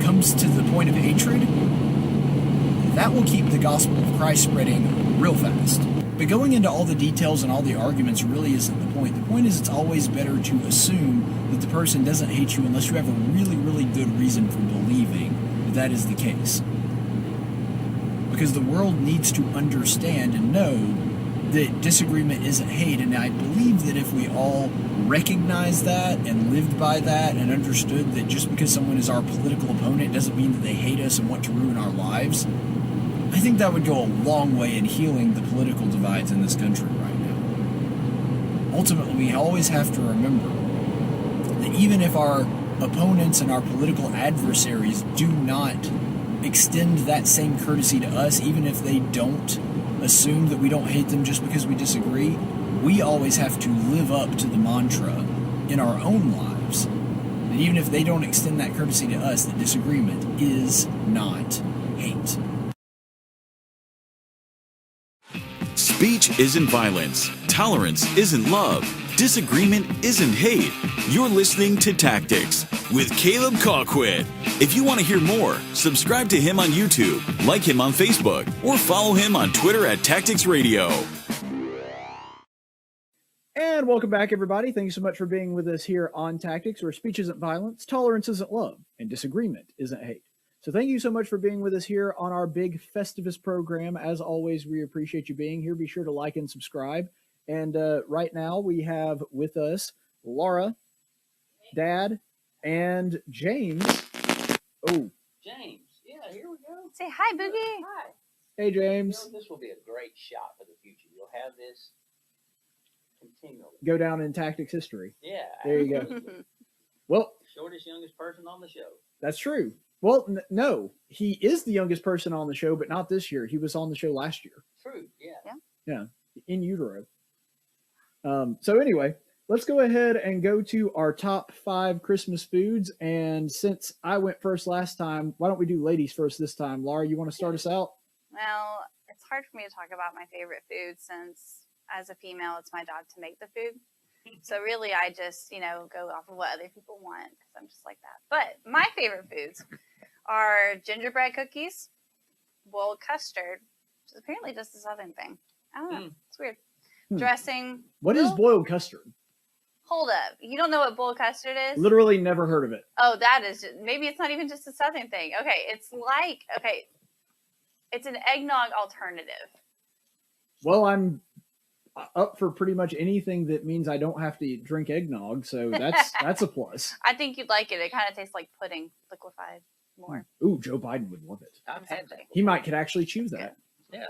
S1: comes to the point of hatred, that will keep the gospel of Christ spreading real fast. But going into all the details and all the arguments really isn't the point. The point is it's always better to assume that the person doesn't hate you unless you have a really, really good reason for believing that is the case. Because the world needs to understand and know that disagreement isn't hate, and I believe that if we all recognized that and lived by that and understood that just because someone is our political opponent doesn't mean that they hate us and want to ruin our lives, I think that would go a long way in healing the political divides in this country right now. Ultimately, we always have to remember that even if our opponents and our political adversaries do not extend that same courtesy to us, even if they don't assume that we don't hate them just because we disagree, we always have to live up to the mantra in our own lives that even if they don't extend that courtesy to us, that disagreement is not hate.
S8: Speech isn't violence. Tolerance isn't love. Disagreement isn't hate. You're listening to Tactics with Caleb Colquitt. If you want to hear more, subscribe to him on YouTube, like him on Facebook, or follow him on Twitter at Tactics Radio.
S4: And welcome back, everybody. Thank you so much for being with us here on Tactics, where speech isn't violence, tolerance isn't love, and disagreement isn't hate. So thank you so much for being with us here on our big Festivas program. As always, we appreciate you being here. Be sure to like and subscribe. And right now we have with us Laura, Dad, and James. Oh,
S5: James, yeah, here we go.
S7: Say hi, Boogie.
S5: Hi.
S4: Hey, James.
S5: You know, this will be a great shot for the future. You'll have this continually.
S4: Go down in Tactics history.
S5: Yeah.
S4: There you go.
S5: absolutely.
S4: Well,
S5: Shortest, youngest person on the show.
S4: that's true. Well, no, he is the youngest person on the show, but not this year. He was on the show last year.
S5: True. Yeah.
S4: Yeah, in utero. So anyway, let's go ahead and go to our top 5 Christmas foods. And since I went first last time, why don't we do ladies first this time? Laura, you want to start us out?
S7: Well, it's hard for me to talk about my favorite food since, as a female, it's my job to make the food. So really, I just, go off of what other people want because I'm just like that. But my favorite foods are gingerbread cookies, boiled custard, which is apparently just a southern thing. I don't know. It's weird. Dressing.
S4: What is boiled custard?
S7: Hold up. You don't know what boiled custard is?
S4: Literally never heard of it.
S7: Oh, that is maybe it's not even just a southern thing. Okay, it's an eggnog alternative.
S4: Well, I'm up for pretty much anything that means I don't have to drink eggnog, so that's a plus.
S7: I think you'd like it. It kind of tastes like pudding, liquefied more.
S4: Ooh, Joe Biden would love it.
S5: I've had that.
S4: He could actually chew that.
S5: Yeah.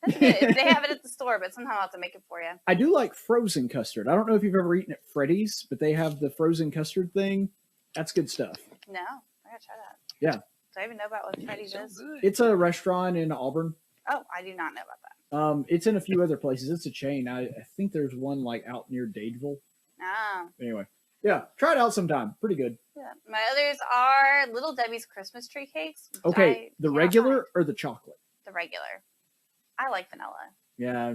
S7: That's good. They have it at the store, but somehow I'll have to make it for you.
S4: I do like frozen custard. I don't know if you've ever eaten at Freddy's, but they have the frozen custard thing. That's good stuff.
S7: No, I gotta try that.
S4: Yeah.
S7: Do I even know about what Freddy's is?
S4: It's a restaurant in Auburn.
S7: Oh, I do not know about that.
S4: It's in a few other places. It's a chain. I think there's one like out near Dadeville.
S7: Oh.
S4: Anyway, yeah, try it out sometime. Pretty good.
S7: Yeah. My others are Little Debbie's Christmas tree cakes.
S4: Okay, the regular or the chocolate?
S7: The regular. I like vanilla.
S4: Yeah,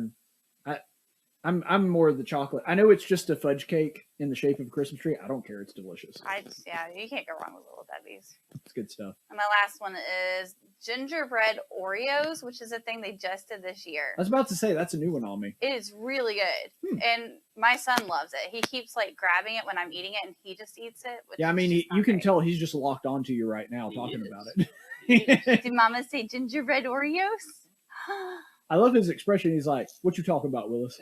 S4: I'm more of the chocolate. I know it's just a fudge cake in the shape of a Christmas tree. I don't care. It's delicious.
S7: You can't go wrong with Little Debbie's.
S4: It's good stuff.
S7: And my last one is gingerbread Oreos, which is a thing they just did this year.
S4: I was about to say that's a new one on me.
S7: It is really good, and my son loves it. He keeps like grabbing it when I'm eating it, and he just eats it.
S4: Yeah, I mean, you can tell he's just locked onto you right now talking about it.
S7: Did Mama say gingerbread Oreos?
S4: I love his expression. He's like, "What you talking about, Willis?"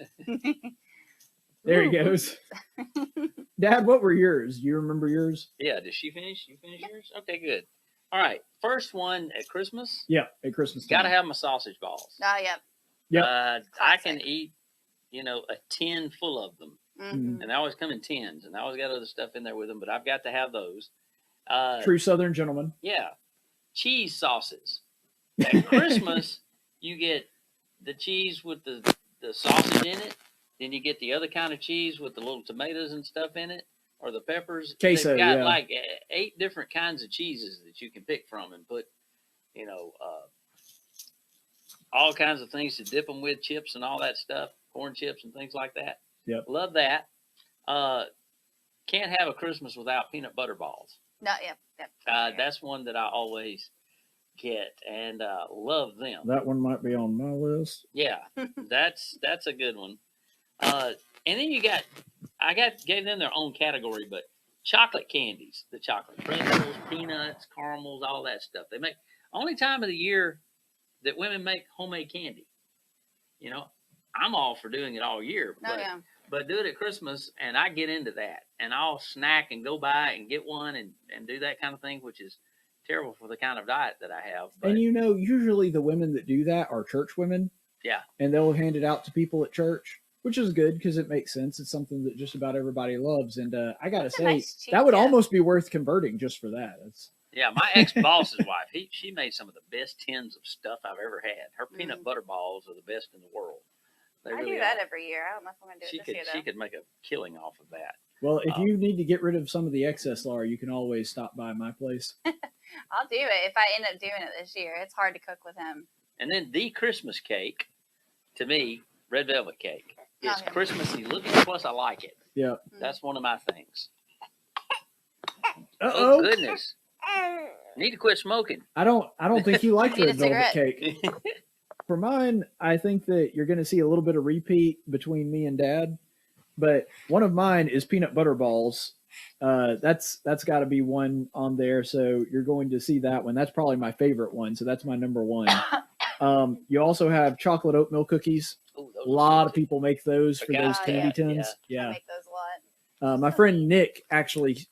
S4: There he goes. Dad, what were yours? Do you remember yours?
S5: Yeah. Did she finish? You finish yours? Okay, good. All right. First one at Christmas.
S4: Yeah, at Christmas time.
S5: Got to have my sausage balls.
S7: Oh, yep.
S4: Yeah.
S5: I can eat, a tin full of them.
S7: Mm-hmm.
S5: And they always come in tins. And I always got other stuff in there with them, but I've got to have those.
S4: True Southern gentleman.
S5: Yeah. Cheese sauces. At Christmas, you get the cheese with the sausage in it. Then you get the other kind of cheese with the little tomatoes and stuff in it, or the peppers.
S4: Queso,
S5: They've got
S4: yeah.
S5: like 8 different kinds of cheeses that you can pick from and put, all kinds of things to dip them with, chips and all that stuff, corn chips and things like that.
S4: Yep.
S5: Love that. Can't have a Christmas without peanut butter balls.
S7: No, yep.
S5: That's one that I always get and love them.
S4: That one might be on my list.
S5: Yeah, that's a good one. And then gave them their own category, but chocolate candies, the chocolate pretzels, peanuts, caramels, all that stuff. They make only time of the year that women make homemade candy. I'm all for doing it all year, but do it at Christmas, and I get into that, and I'll snack and go by and get one and do that kind of thing, which is terrible for the kind of diet that I have. But,
S4: and usually the women that do that are church women.
S5: Yeah.
S4: And they'll hand it out to people at church, which is good because it makes sense. It's something that just about everybody loves. And I got to say,
S7: nice
S4: that would almost be worth converting just for that.
S5: Yeah, my ex-boss's wife, she made some of the best tins of stuff I've ever had. Her peanut butter balls are the best in the world.
S7: I do that every year. I don't know if I'm going to do it this year, though.
S5: She could make a killing off of that.
S4: Well, if you need to get rid of some of the excess, Laura, you can always stop by my place.
S7: I'll do it if I end up doing it this year. It's hard to cook with him.
S5: And then the Christmas cake, to me, red velvet cake. It's Christmassy looking, plus I like it.
S4: Yeah.
S5: That's one of my things.
S4: Uh-oh.
S5: Oh, goodness. Need to quit smoking.
S4: I don't think you like
S7: Need
S4: red
S7: a
S4: velvet
S7: cigarette.
S4: cake. For mine, I think that you're going to see a little bit of repeat between me and Dad. But one of mine is peanut butter balls. That's got to be one on there. So you're going to see that one. That's probably my favorite one. So that's my number one. You also have chocolate oatmeal cookies.
S5: Ooh,
S4: A lot of people make those for those candy tins.
S7: I
S4: Yeah.
S7: make those a lot.
S4: My friend Nick actually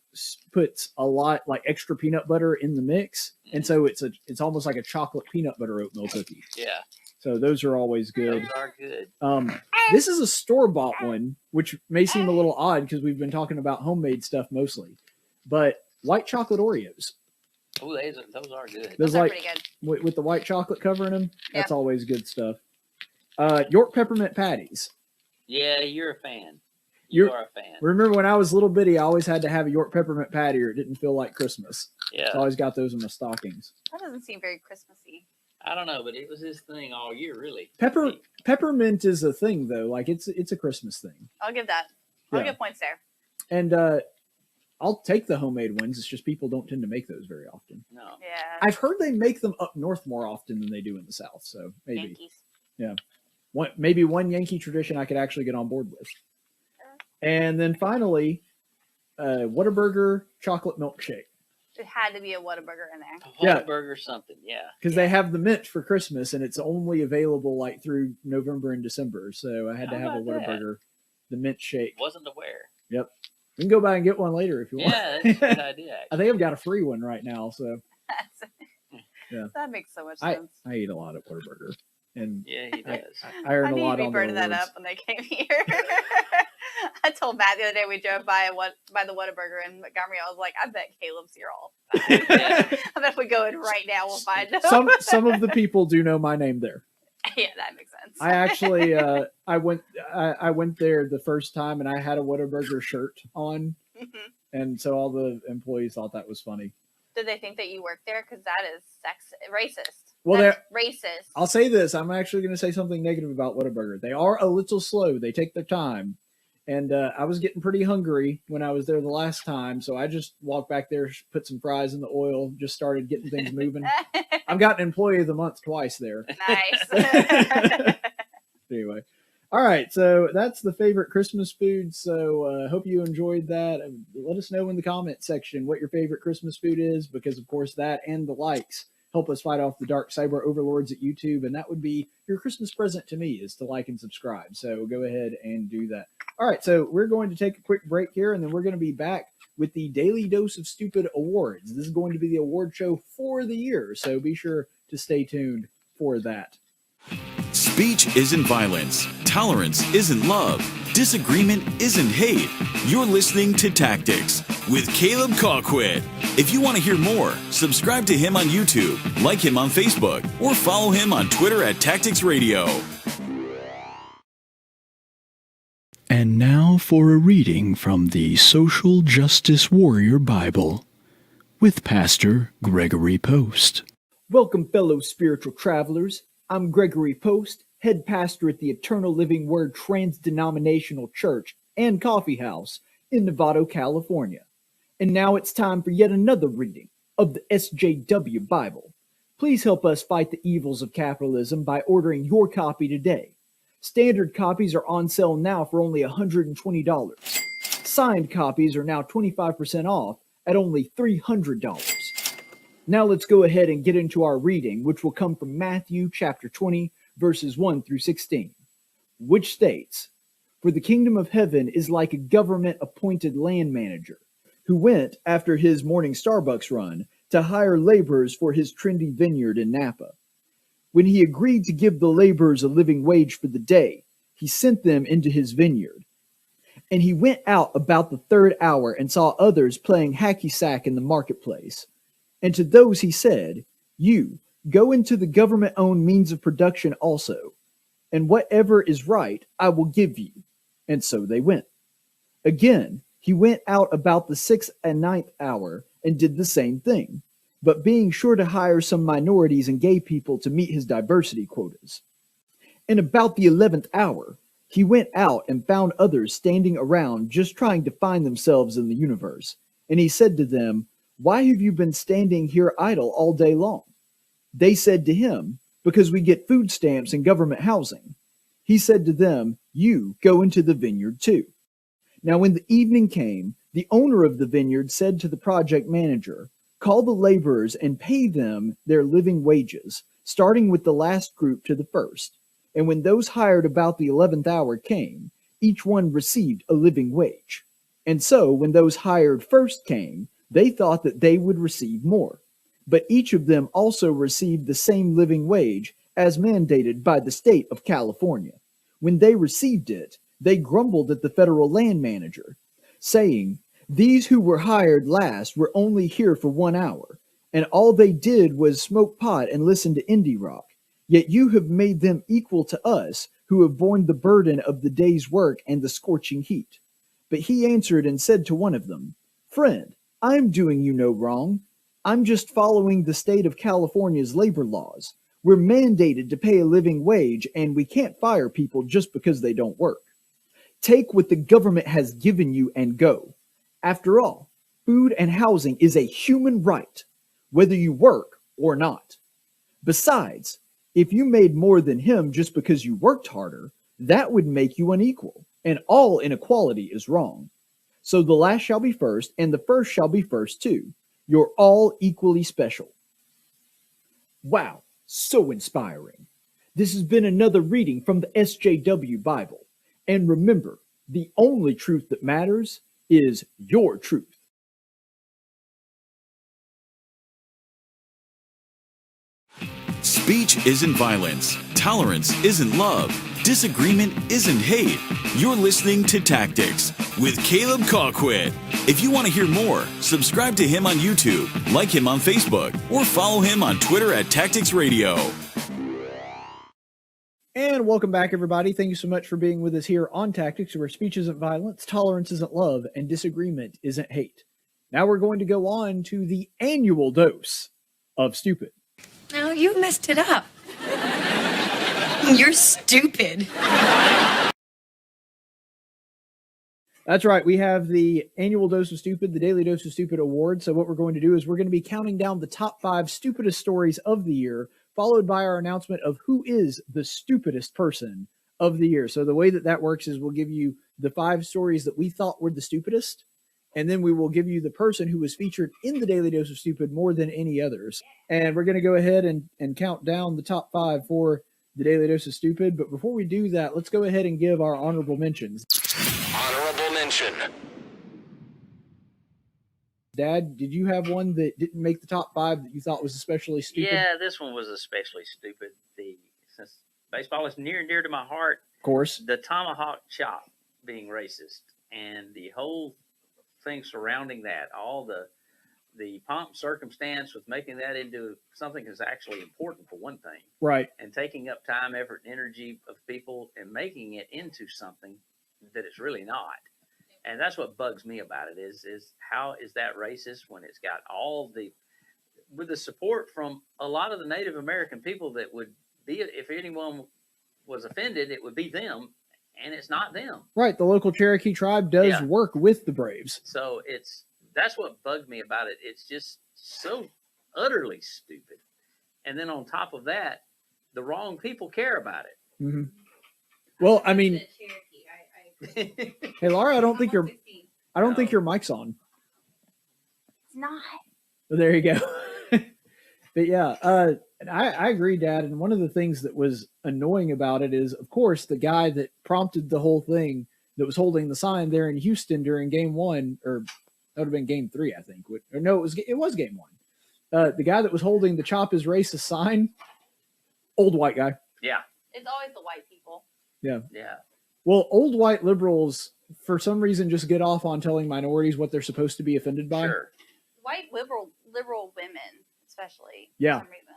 S4: puts a lot like extra peanut butter in the mix. And so it's almost like a chocolate peanut butter oatmeal cookie.
S5: Yeah.
S4: So those are always good.
S5: Those are good.
S4: This is a store-bought one, which may seem a little odd because we've been talking about homemade stuff mostly. But white chocolate Oreos.
S5: Oh, those are good.
S7: Those
S4: Those
S7: are
S4: like
S7: pretty good.
S4: with the white chocolate covering them. That's
S7: Yeah.
S4: always good stuff. York peppermint patties.
S5: Yeah, you're a fan.
S4: You're-
S5: You are a fan.
S4: Remember when I was little bitty, I always had to have a York peppermint patty or it didn't feel like Christmas.
S5: Yeah.
S4: So I always got those in my stockings.
S7: That doesn't seem very Christmassy.
S5: I don't know, but it was his thing all year, really.
S4: Peppermint is a thing though. Like it's a Christmas thing.
S7: I'll give that. I'll
S4: Yeah.
S7: give points there.
S4: And I'll take the homemade ones. It's just people don't tend to make those very often.
S5: No.
S7: Yeah.
S4: I've heard they make them up north more often than they do in the south. So maybe
S7: Yankees.
S4: maybe one Yankee tradition I could actually get on board with. And then finally, Whataburger chocolate milkshake.
S7: It had to be a Whataburger in there.
S4: Yeah.
S5: Whataburger something, yeah.
S4: Because they have the mint for Christmas and it's only available like through November and December. So I had to
S5: How
S4: have a
S5: about that?
S4: Whataburger, the mint shake.
S5: Wasn't aware.
S4: Yep. We can go by and get one later if you want.
S5: Yeah, that's a good idea,
S4: I
S5: actually.
S4: think I've got a free one right now. So Yeah.
S7: That makes so much
S4: I
S7: sense.
S4: eat a lot of Whataburger. And
S5: Yeah, he does.
S4: I earn
S7: I
S4: a
S7: need
S4: lot
S7: to be
S4: on their
S7: burning that
S4: awards.
S7: up when they came here. I told Matt the other day we drove by by the Whataburger in Montgomery. I was like, I bet Caleb's here all the time. I bet if we go in right now, we'll find him.
S4: Some of the people do know my name there.
S7: Yeah, that makes sense.
S4: I actually I went there the first time and I had a Whataburger shirt on, and so all the employees thought that was funny.
S7: Did they think that you worked there? Because that is racist.
S4: Well,
S7: That's racist.
S4: I'll say this: I'm actually going to say something negative about Whataburger. They are a little slow. They take their time, and I was getting pretty hungry when I was there the last time, so I just walked back there, put some fries in the oil, just started getting things moving. I've gotten Employee of the Month twice there.
S7: Nice.
S4: Anyway, all right, so that's the favorite Christmas food. So hope you enjoyed that. Let us know in the comment section what your favorite Christmas food is, because of course that and the likes help us fight off the dark cyber overlords at YouTube, and that would be your Christmas present to me, is to like and subscribe. So go ahead and do that. All right, so we're going to take a quick break here, and then we're going to be back with the Daily Dose of Stupid Awards. This is going to be the award show for the year, so be sure to stay tuned for that.
S8: Speech isn't violence. Tolerance isn't love. Disagreement isn't hate. You're listening to Tactics with Caleb Colquitt. If you want to hear more, subscribe to him on YouTube, like him on Facebook, or follow him on Twitter at Tactics Radio.
S10: And now for a reading from the Social Justice Warrior Bible with Pastor Gregory Post.
S4: Welcome, fellow spiritual travelers. I'm Gregory Post, head pastor at the Eternal Living Word Trans-Denominational Church and Coffee House in Novato, California. And now it's time for yet another reading of the SJW Bible. Please help us fight the evils of capitalism by ordering your copy today. Standard copies are on sale now for only $120. Signed copies are now 25% off at only $300. Now let's go ahead and get into our reading, which will come from Matthew chapter 20, verses 1 through 16, which states, "For the kingdom of heaven is like a government-appointed land manager, who went, after his morning Starbucks run, to hire laborers for his trendy vineyard in Napa. When he agreed to give the laborers a living wage for the day, he sent them into his vineyard. And he went out about the third hour and saw others playing hacky-sack in the marketplace. And to those he said, 'You, go into the government-owned means of production also, and whatever is right I will give you.' And so they went. Again, he went out about the 6th and 9th hour and did the same thing, but being sure to hire some minorities and gay people to meet his diversity quotas. And about the 11th hour, he went out and found others standing around just trying to find themselves in the universe. And he said to them, 'Why have you been standing here idle all day long?' They said to him, 'Because we get food stamps and government housing.' He said to them, 'You go into the vineyard too.' Now when the evening came, the owner of the vineyard said to the project manager, 'Call the laborers and pay them their living wages, starting with the last group to the first.' And when those hired about the 11th hour came, each one received a living wage. And so when those hired first came, they thought that they would receive more. But each of them also received the same living wage as mandated by the state of California. When they received it, they grumbled at the federal land manager, saying, 'These who were hired last were only here for 1 hour, and all they did was smoke pot and listen to indie rock. Yet you have made them equal to us, who have borne the burden of the day's work and the scorching heat. But he answered and said to one of them, Friend, I'm doing you no wrong. I'm just following the state of California's labor laws. We're mandated to pay a living wage, and we can't fire people just because they don't work. Take what the government has given you and go. After all, food and housing is a human right, whether you work or not. Besides, if you made more than him just because you worked harder, that would make you unequal, and all inequality is wrong. So the last shall be first, and the first shall be first too. You're all equally special. Wow, so inspiring. This has been another reading from the SJW Bible. And remember, the only truth that matters is your truth.
S8: Speech isn't violence. Tolerance isn't love. Disagreement isn't hate. You're listening to Tactics with Caleb Colquitt. If you want to hear more, subscribe to him on YouTube, like him on Facebook, or follow him on Twitter at Tactics Radio.
S4: And welcome back, everybody. Thank you so much for being with us here on Tactics, where speech isn't violence, tolerance isn't love, and disagreement isn't hate. Now we're going to go on to the annual dose of stupid.
S11: No, you messed it up. You're stupid.
S4: That's right. We have the annual dose of stupid, the daily dose of stupid award. So what we're going to do is we're going to be counting down the top 5 stupidest stories of the year, followed by our announcement of who is the stupidest person of the year. So the way that works is we'll give you the 5 stories that we thought were the stupidest, and then we will give you the person who was featured in the daily dose of stupid more than any others. And we're going to go ahead and count down the top 5 for the daily dose of stupid. But before we do that, let's go ahead and give our honorable mentions.
S3: Honorable mention.
S4: Dad, did you have one that didn't make the top 5 that you thought was especially stupid?
S5: Yeah, this one was especially stupid. Since baseball is near and dear to my heart,
S4: Of course.
S5: the tomahawk chop being racist and the whole thing surrounding that, all the pomp circumstance with making that into something that's actually important for one thing,
S4: Right.
S5: and taking up time, effort, and energy of people and making it into something that it's really not. And that's what bugs me about it is how is that racist when it's got with the support from a lot of the Native American people that would be, if anyone was offended, it would be them, and it's not them.
S4: Right. The local Cherokee tribe does work with the Braves.
S5: So that's what bugged me about it. It's just so utterly stupid. And then on top of that, the wrong people care about it.
S4: Mm-hmm. Well, I mean, hey Laura, I don't think your mic's on.
S7: It's not.
S4: So there you go. But yeah, I agree, Dad. And one of the things that was annoying about it is, of course, the guy that prompted the whole thing that was holding the sign there in Houston during Game 1, or that would have been Game 3, I think. Or no, it was Game 1. The guy that was holding the "Chop is racist" sign, old white guy.
S5: Yeah.
S7: It's always the white people.
S4: Yeah.
S5: Yeah.
S4: Well, old white liberals, for some reason, just get off on telling minorities what they're supposed to be offended by.
S5: Sure.
S7: White liberal women, especially.
S4: Yeah.
S7: For some reason.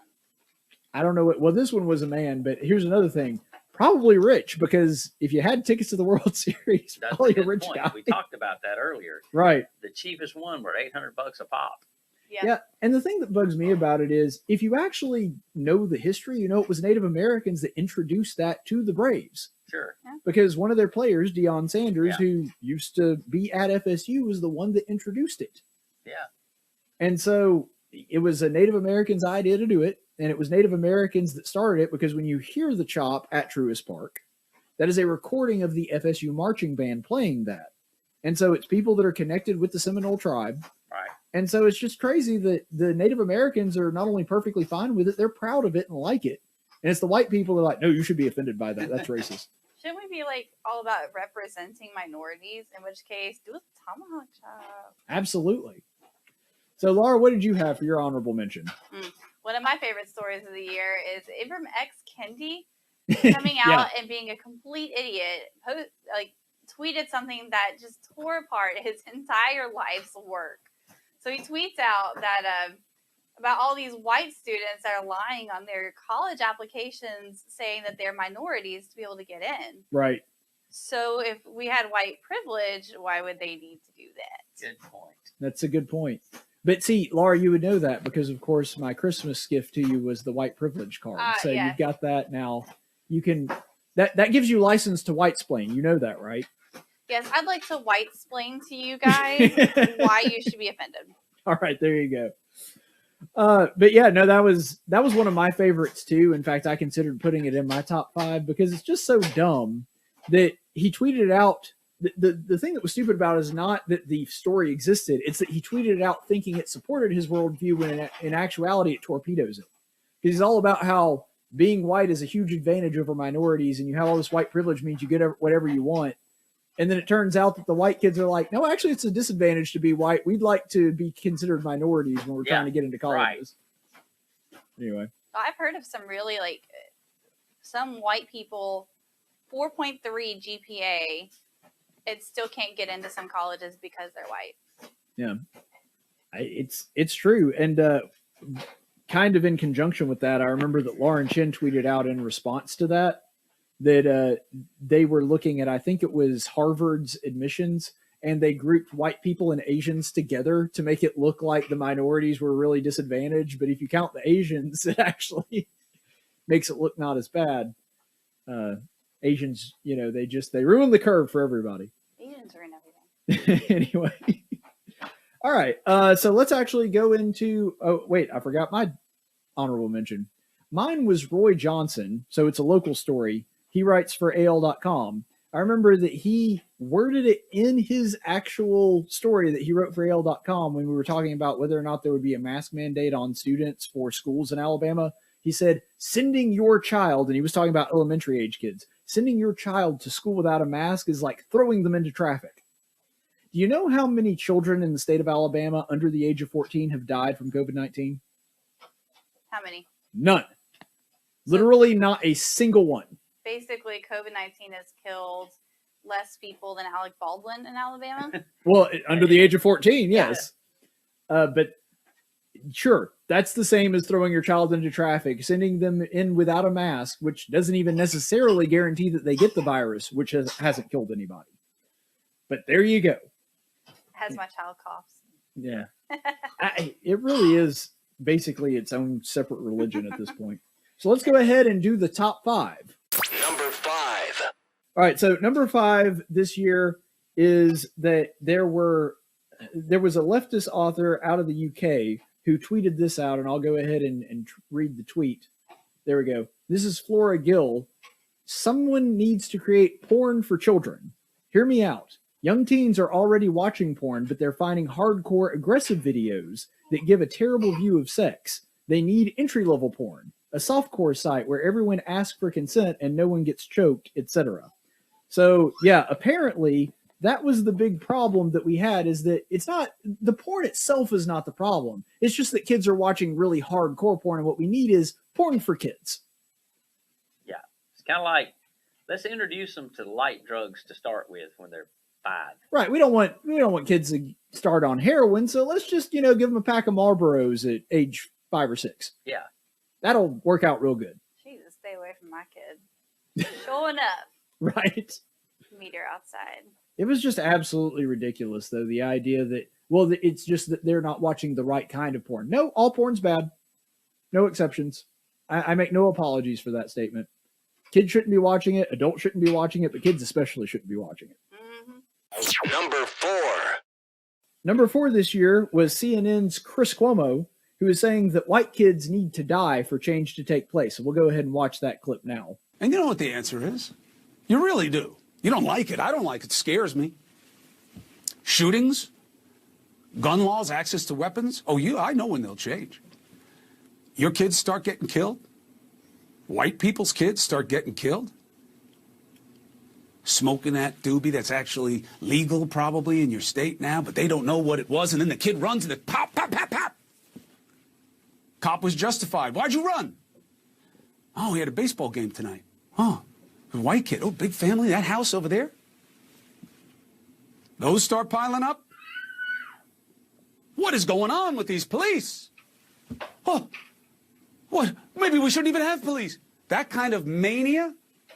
S4: I don't know what. Well, this one was a man, but here's another thing. Probably rich, because if you had tickets to the World Series,
S5: That's
S4: probably
S5: a
S4: a
S5: good
S4: rich
S5: point.
S4: guy.
S5: We talked about that earlier.
S4: Right.
S5: The cheapest one were $800 a pop.
S4: Yeah. And the thing that bugs me about it is, if you actually know the history, you know it was Native Americans that introduced that to the Braves.
S5: Sure.
S4: Because one of their players, Deion Sanders, who used to be at FSU, was the one that introduced it.
S5: Yeah.
S4: And so it was a Native American's idea to do it. And it was Native Americans that started it, because when you hear the chop at Truist Park, that is a recording of the FSU marching band playing that. And so it's people that are connected with the Seminole tribe.
S5: Right.
S4: And so it's just crazy that the Native Americans are not only perfectly fine with it, they're proud of it and like it. And it's the white people that are like, no, you should be offended by that. That's racist.
S7: Shouldn't we be like all about representing minorities? In which case, do a tomahawk chop.
S4: Absolutely. So, Laura, what did you have for your honorable mention?
S7: One of my favorite stories of the year is Ibram X. Kendi coming out and being a complete idiot. Tweeted something that just tore apart his entire life's work. So he tweets out that about all these white students that are lying on their college applications saying that they're minorities to be able to get in.
S4: Right.
S7: So if we had white privilege, why would they need to do that?
S5: Good point.
S4: That's a good point. But see, Laura, you would know that because, of course, my Christmas gift to you was the white privilege card. So
S7: yes.
S4: you've got that now. You can that gives you license to white-splain. You know that, right?
S7: Yes, I'd like to white-splain to you guys why you should be offended.
S4: All right, there you go. But yeah, no, that was one of my favorites too. In fact, I considered putting it in my top 5 because it's just so dumb that he tweeted it out. The thing that was stupid about it is not that the story existed; it's that he tweeted it out thinking it supported his worldview when in actuality it torpedoes it. Because he's all about how being white is a huge advantage over minorities, and you have all this white privilege means you get whatever you want. And then it turns out that the white kids are like, no, actually, it's a disadvantage to be white. We'd like to be considered minorities when we're trying to get into colleges. Right. Anyway.
S7: I've heard of some really, some white people, 4.3 GPA, it still can't get into some colleges because they're white.
S4: Yeah. It's true. And kind of in conjunction with that, I remember that Lauren Chin tweeted out in response to that they were looking at, I think it was Harvard's admissions, and they grouped white people and Asians together to make it look like the minorities were really disadvantaged. But if you count the Asians, it actually makes it look not as bad. Asians, they ruin the curve for everybody.
S7: Asians ruin everything.
S4: Anyway. All right. So let's actually go into, I forgot my honorable mention. Mine was Roy Johnson. So it's a local story. He writes for AL.com. I remember that he worded it in his actual story that he wrote for AL.com when we were talking about whether or not there would be a mask mandate on students for schools in Alabama. He said, sending your child, and he was talking about elementary age kids, sending your child to school without a mask is like throwing them into traffic. Do you know how many children in the state of Alabama under the age of 14 have died from COVID-19?
S7: How many?
S4: None. Literally not a single one.
S7: Basically, COVID-19 has killed less people than Alec Baldwin in Alabama.
S4: Well, under the age of 14, yes. But sure, that's the same as throwing your child into traffic, sending them in without a mask, which doesn't even necessarily guarantee that they get the virus, which hasn't killed anybody. But there you go.
S7: As my child coughs.
S4: Yeah. It really is basically its own separate religion at this point. So let's go ahead and do the top 5.
S3: Number 5.
S4: All right, so number 5 this year is that there was a leftist author out of the UK who tweeted this out, and I'll go ahead and read the tweet. There we go. This is Flora Gill. Someone needs to create porn for children. Hear me out. Young teens are already watching porn, but they're finding hardcore aggressive videos that give a terrible view of sex. They need entry-level porn, a softcore site where everyone asks for consent and no one gets choked, etc. So, yeah, apparently that was the big problem that we had, is that it's not, the porn itself is not the problem. It's just that kids are watching really hardcore porn, and what we need is porn for kids.
S5: Yeah. It's kind of like, let's introduce them to light drugs to start with when they're 5.
S4: Right. We don't want kids to start on heroin, so let's just, give them a pack of Marlboros at age 5 or 6.
S5: Yeah.
S4: That'll work out real good.
S7: Jesus, stay away from my kid. Showing up.
S4: Right.
S7: Meet her outside.
S4: It was just absolutely ridiculous, though, the idea that, well, it's just that they're not watching the right kind of porn. No, all porn's bad. No exceptions. I make no apologies for that statement. Kids shouldn't be watching it. Adults shouldn't be watching it, but kids especially shouldn't be watching it.
S7: Mm-hmm.
S3: Number 4.
S4: Number 4 this year was CNN's Chris Cuomo, who is saying that white kids need to die for change to take place. So we'll go ahead and watch that clip now.
S12: And you know what the answer is? You really do. You don't like it. I don't like it. It scares me. Shootings, gun laws, access to weapons. Oh, I know when they'll change. Your kids start getting killed. White people's kids start getting killed. Smoking that doobie that's actually legal probably in your state now, but they don't know what it was. And then the kid runs and it pop, pop, pop, pop. Cop was justified. Why'd you run? Oh, he had a baseball game tonight. Oh, a white kid. Oh, big family. That house over there. Those start piling up. What is going on with these police? Oh, what? Maybe we shouldn't even have police. That kind of mania,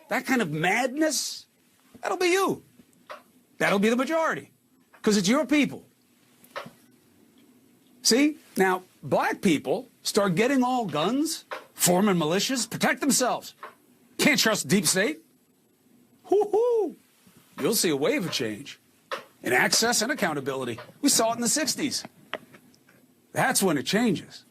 S12: that kind of madness, that'll be you. That'll be the majority, because it's your people. See? Now, black people start getting all guns, forming militias, protect themselves. Can't trust deep state. Whoo-hoo. You'll see a wave of change in access and accountability. We saw it in the 60s. That's when it changes,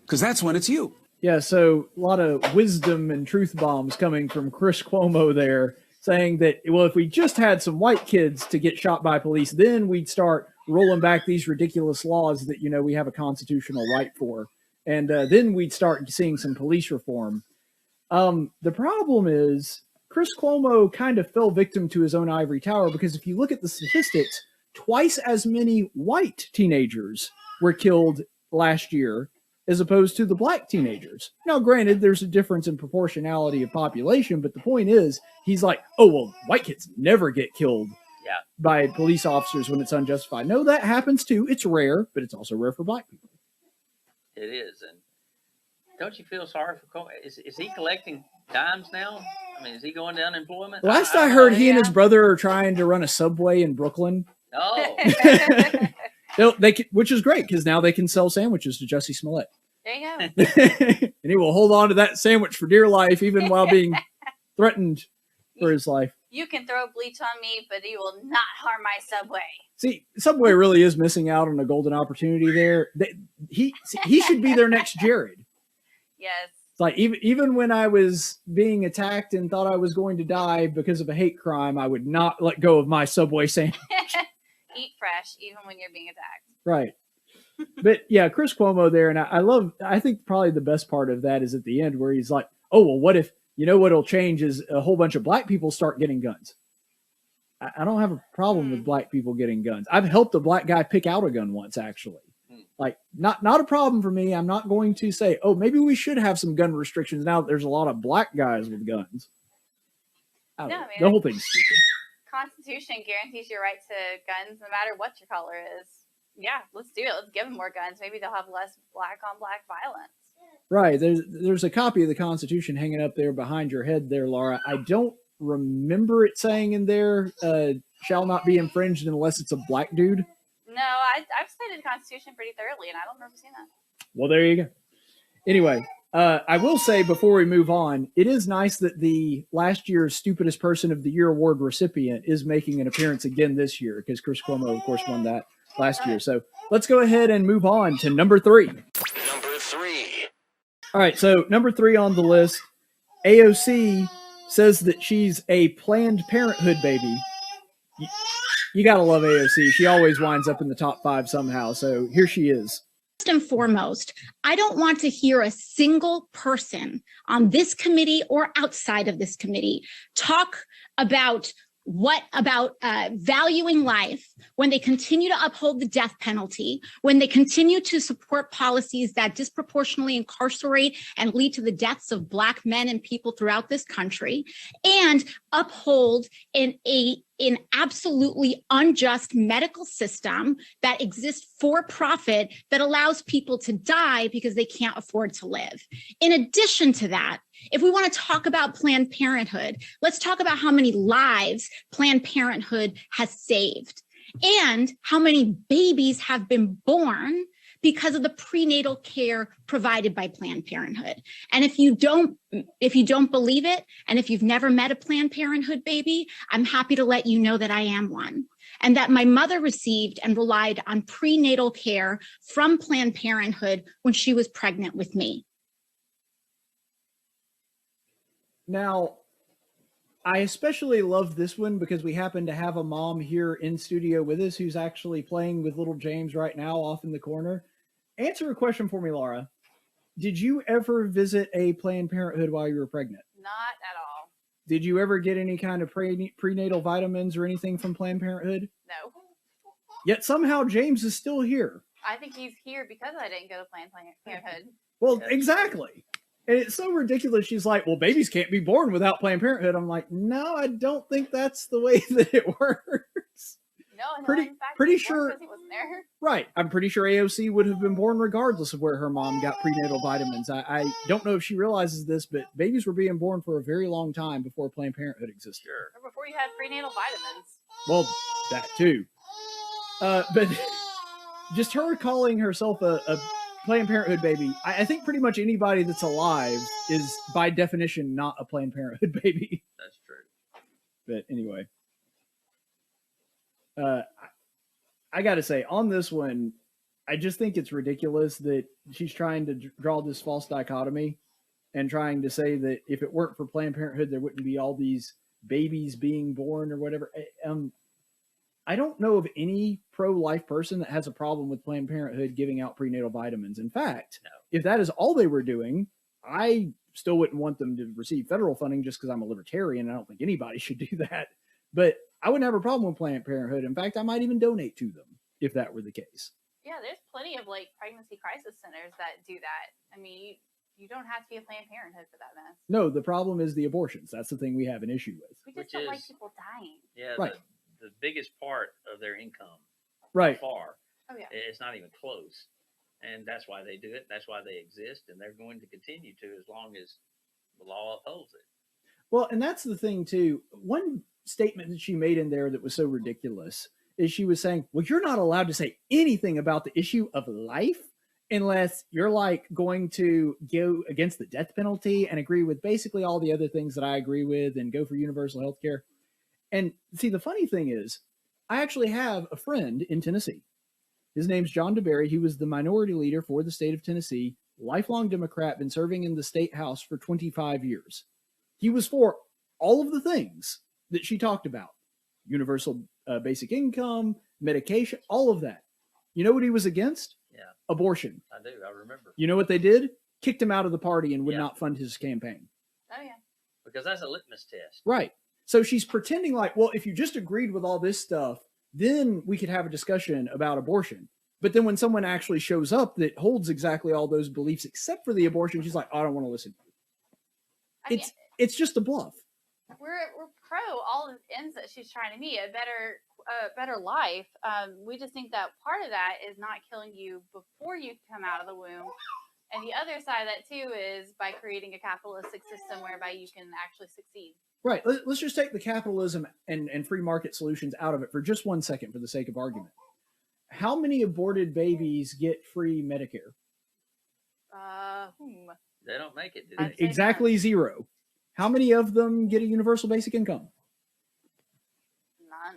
S12: because that's when it's you.
S4: Yeah, so a lot of wisdom and truth bombs coming from Chris Cuomo there, saying that, well, if we just had some white kids to get shot by police, then we'd start rolling back these ridiculous laws that, you know, we have a constitutional right for. And then we'd start seeing some police reform. The problem is Chris Cuomo kind of fell victim to his own ivory tower, because if you look at the statistics, twice as many white teenagers were killed last year as opposed to the black teenagers. Now, granted, there's a difference in proportionality of population, but the point is, he's like, oh, well, white kids never get killed by police officers when it's unjustified. No, that happens too. It's rare, but it's also rare for black people.
S5: It is. And don't you feel sorry for Cole? Is he collecting dimes now? I mean, is he going to unemployment?
S4: Last I heard, he and his brother are trying to run a Subway in Brooklyn.
S5: Oh.
S4: Which is great, because now they can sell sandwiches to Jussie Smollett.
S7: There you go.
S4: And he will hold on to that sandwich for dear life, even while being threatened for his life.
S7: You can throw bleach on me, but you will not harm my Subway.
S4: See, Subway really is missing out on a golden opportunity there. He should be their next Jared.
S7: Yes.
S4: It's like, even when I was being attacked and thought I was going to die because of a hate crime, I would not let go of my Subway sandwich.
S7: Eat fresh, even when you're being attacked.
S4: Right. But yeah, Chris Cuomo there, and I think probably the best part of that is at the end where he's like, oh, well, what if, you know, what'll change is a whole bunch of black people start getting guns. I don't have a problem with black people getting guns. I've helped a black guy pick out a gun once, actually. Like, not a problem for me. I'm not going to say, oh, maybe we should have some gun restrictions now that there's a lot of black guys with guns. The whole thing's stupid.
S7: Constitution guarantees your right to guns no matter what your color is. Yeah, let's do it. Let's give them more guns. Maybe they'll have less black on black violence.
S4: Right. There's a copy of the Constitution hanging up there behind your head there, Laura. I don't remember it saying in there, shall not be infringed unless it's a black dude.
S7: No, I've studied the Constitution pretty thoroughly, and I don't remember seeing that.
S4: Well, there you go. Anyway, I will say before we move on, it is nice that the last year's Stupidest Person of the Year award recipient is making an appearance again this year, because Chris Cuomo, of course, won that last year. So let's go ahead and move on to number 3.
S3: Number 3.
S4: All right, so number 3 on the list, AOC says that she's a Planned Parenthood baby. You gotta love AOC. She always winds up in the top 5 somehow. So here she is.
S13: First and foremost, I don't want to hear a single person on this committee or outside of this committee talk about valuing life when they continue to uphold the death penalty, when they continue to support policies that disproportionately incarcerate and lead to the deaths of Black men and people throughout this country, and uphold an absolutely unjust medical system that exists for profit that allows people to die because they can't afford to live. In addition to that, if we want to talk about Planned Parenthood, let's talk about how many lives Planned Parenthood has saved and how many babies have been born because of the prenatal care provided by Planned Parenthood. And if you don't believe it, and if you've never met a Planned Parenthood baby, I'm happy to let you know that I am one, and that my mother received and relied on prenatal care from Planned Parenthood when she was pregnant with me.
S4: Now, I especially love this one because we happen to have a mom here in studio with us who's actually playing with little James right now off in the corner. Answer a question for me, Laura. Did you ever visit a Planned Parenthood while you were pregnant?
S7: Not at all.
S4: Did you ever get any kind of prenatal vitamins or anything from Planned Parenthood?
S7: No.
S4: Yet somehow James is still here.
S7: I think he's here because I didn't go to Planned Parenthood.
S4: Well, exactly. And it's so ridiculous. She's like, well, babies can't be born without Planned Parenthood. I'm like, no, I don't think that's the way that it works.
S7: No,
S4: Pretty-
S7: in fact,
S4: pretty
S7: he was born
S4: sure-
S7: because he wasn't there.
S4: Right. I'm pretty sure AOC would have been born regardless of where her mom got prenatal vitamins. I don't know if she realizes this, but babies were being born for a very long time before Planned Parenthood existed.
S5: Sure.
S7: Or before you had prenatal vitamins.
S4: Well, that too. But just her calling herself a Planned Parenthood baby, I think pretty much anybody that's alive is by definition not a Planned Parenthood baby.
S5: That's true.
S4: But anyway, I got to say, on this one, I just think it's ridiculous that she's trying to draw this false dichotomy and trying to say that if it weren't for Planned Parenthood, there wouldn't be all these babies being born or whatever. I don't know of any pro-life person that has a problem with Planned Parenthood giving out prenatal vitamins. In fact, if that is all they were doing, I still wouldn't want them to receive federal funding just because I'm a libertarian. I don't think anybody should do that. But I wouldn't have a problem with Planned Parenthood. In fact, I might even donate to them if that were the case.
S7: Yeah, there's plenty of like pregnancy crisis centers that do that. I mean, you don't have to be a Planned Parenthood for that mess.
S4: No, the problem is the abortions. That's the thing we have an issue with.
S7: We just don't like people dying.
S5: Yeah,
S4: Right.
S5: The biggest part of their income,
S4: Right.
S5: by far.
S7: Oh yeah.
S5: It's not even close, and that's why they do it. That's why they exist, and they're going to continue to as long as the law upholds it.
S4: Well, and that's the thing too. One statement that she made in there that was so ridiculous is she was saying, well, you're not allowed to say anything about the issue of life unless you're like going to go against the death penalty and agree with basically all the other things that I agree with and go for universal health care. And see, the funny thing is, I actually have a friend in Tennessee. His name's John DeBerry. He was the minority leader for the state of Tennessee, lifelong Democrat, been serving in the state house for 25 years. He was for all of the things that she talked about: universal basic income, medication, all of that. You know what he was against?
S5: Yeah.
S4: Abortion.
S5: I do. I remember.
S4: You know what they did? Kicked him out of the party and would
S5: Yeah.
S4: not fund his campaign.
S7: Oh yeah.
S5: Because that's a litmus test.
S4: Right. So she's pretending like, well, if you just agreed with all this stuff, then we could have a discussion about abortion. But then when someone actually shows up that holds exactly all those beliefs except for the abortion, she's like, oh, I don't want to listen.
S7: I mean,
S4: It's just a bluff.
S7: we're pro all the ends that she's trying to meet, a better life. We just think that part of that is not killing you before you come out of the womb. And the other side of that too is by creating a capitalistic system whereby you can actually succeed.
S4: Right. Let's just take the capitalism and free market solutions out of it for just 1 second for the sake of argument. How many aborted babies get free Medicare?
S5: They don't make it, do
S7: I'd
S5: they?
S7: say
S4: Exactly zero. How many of them get a universal basic income?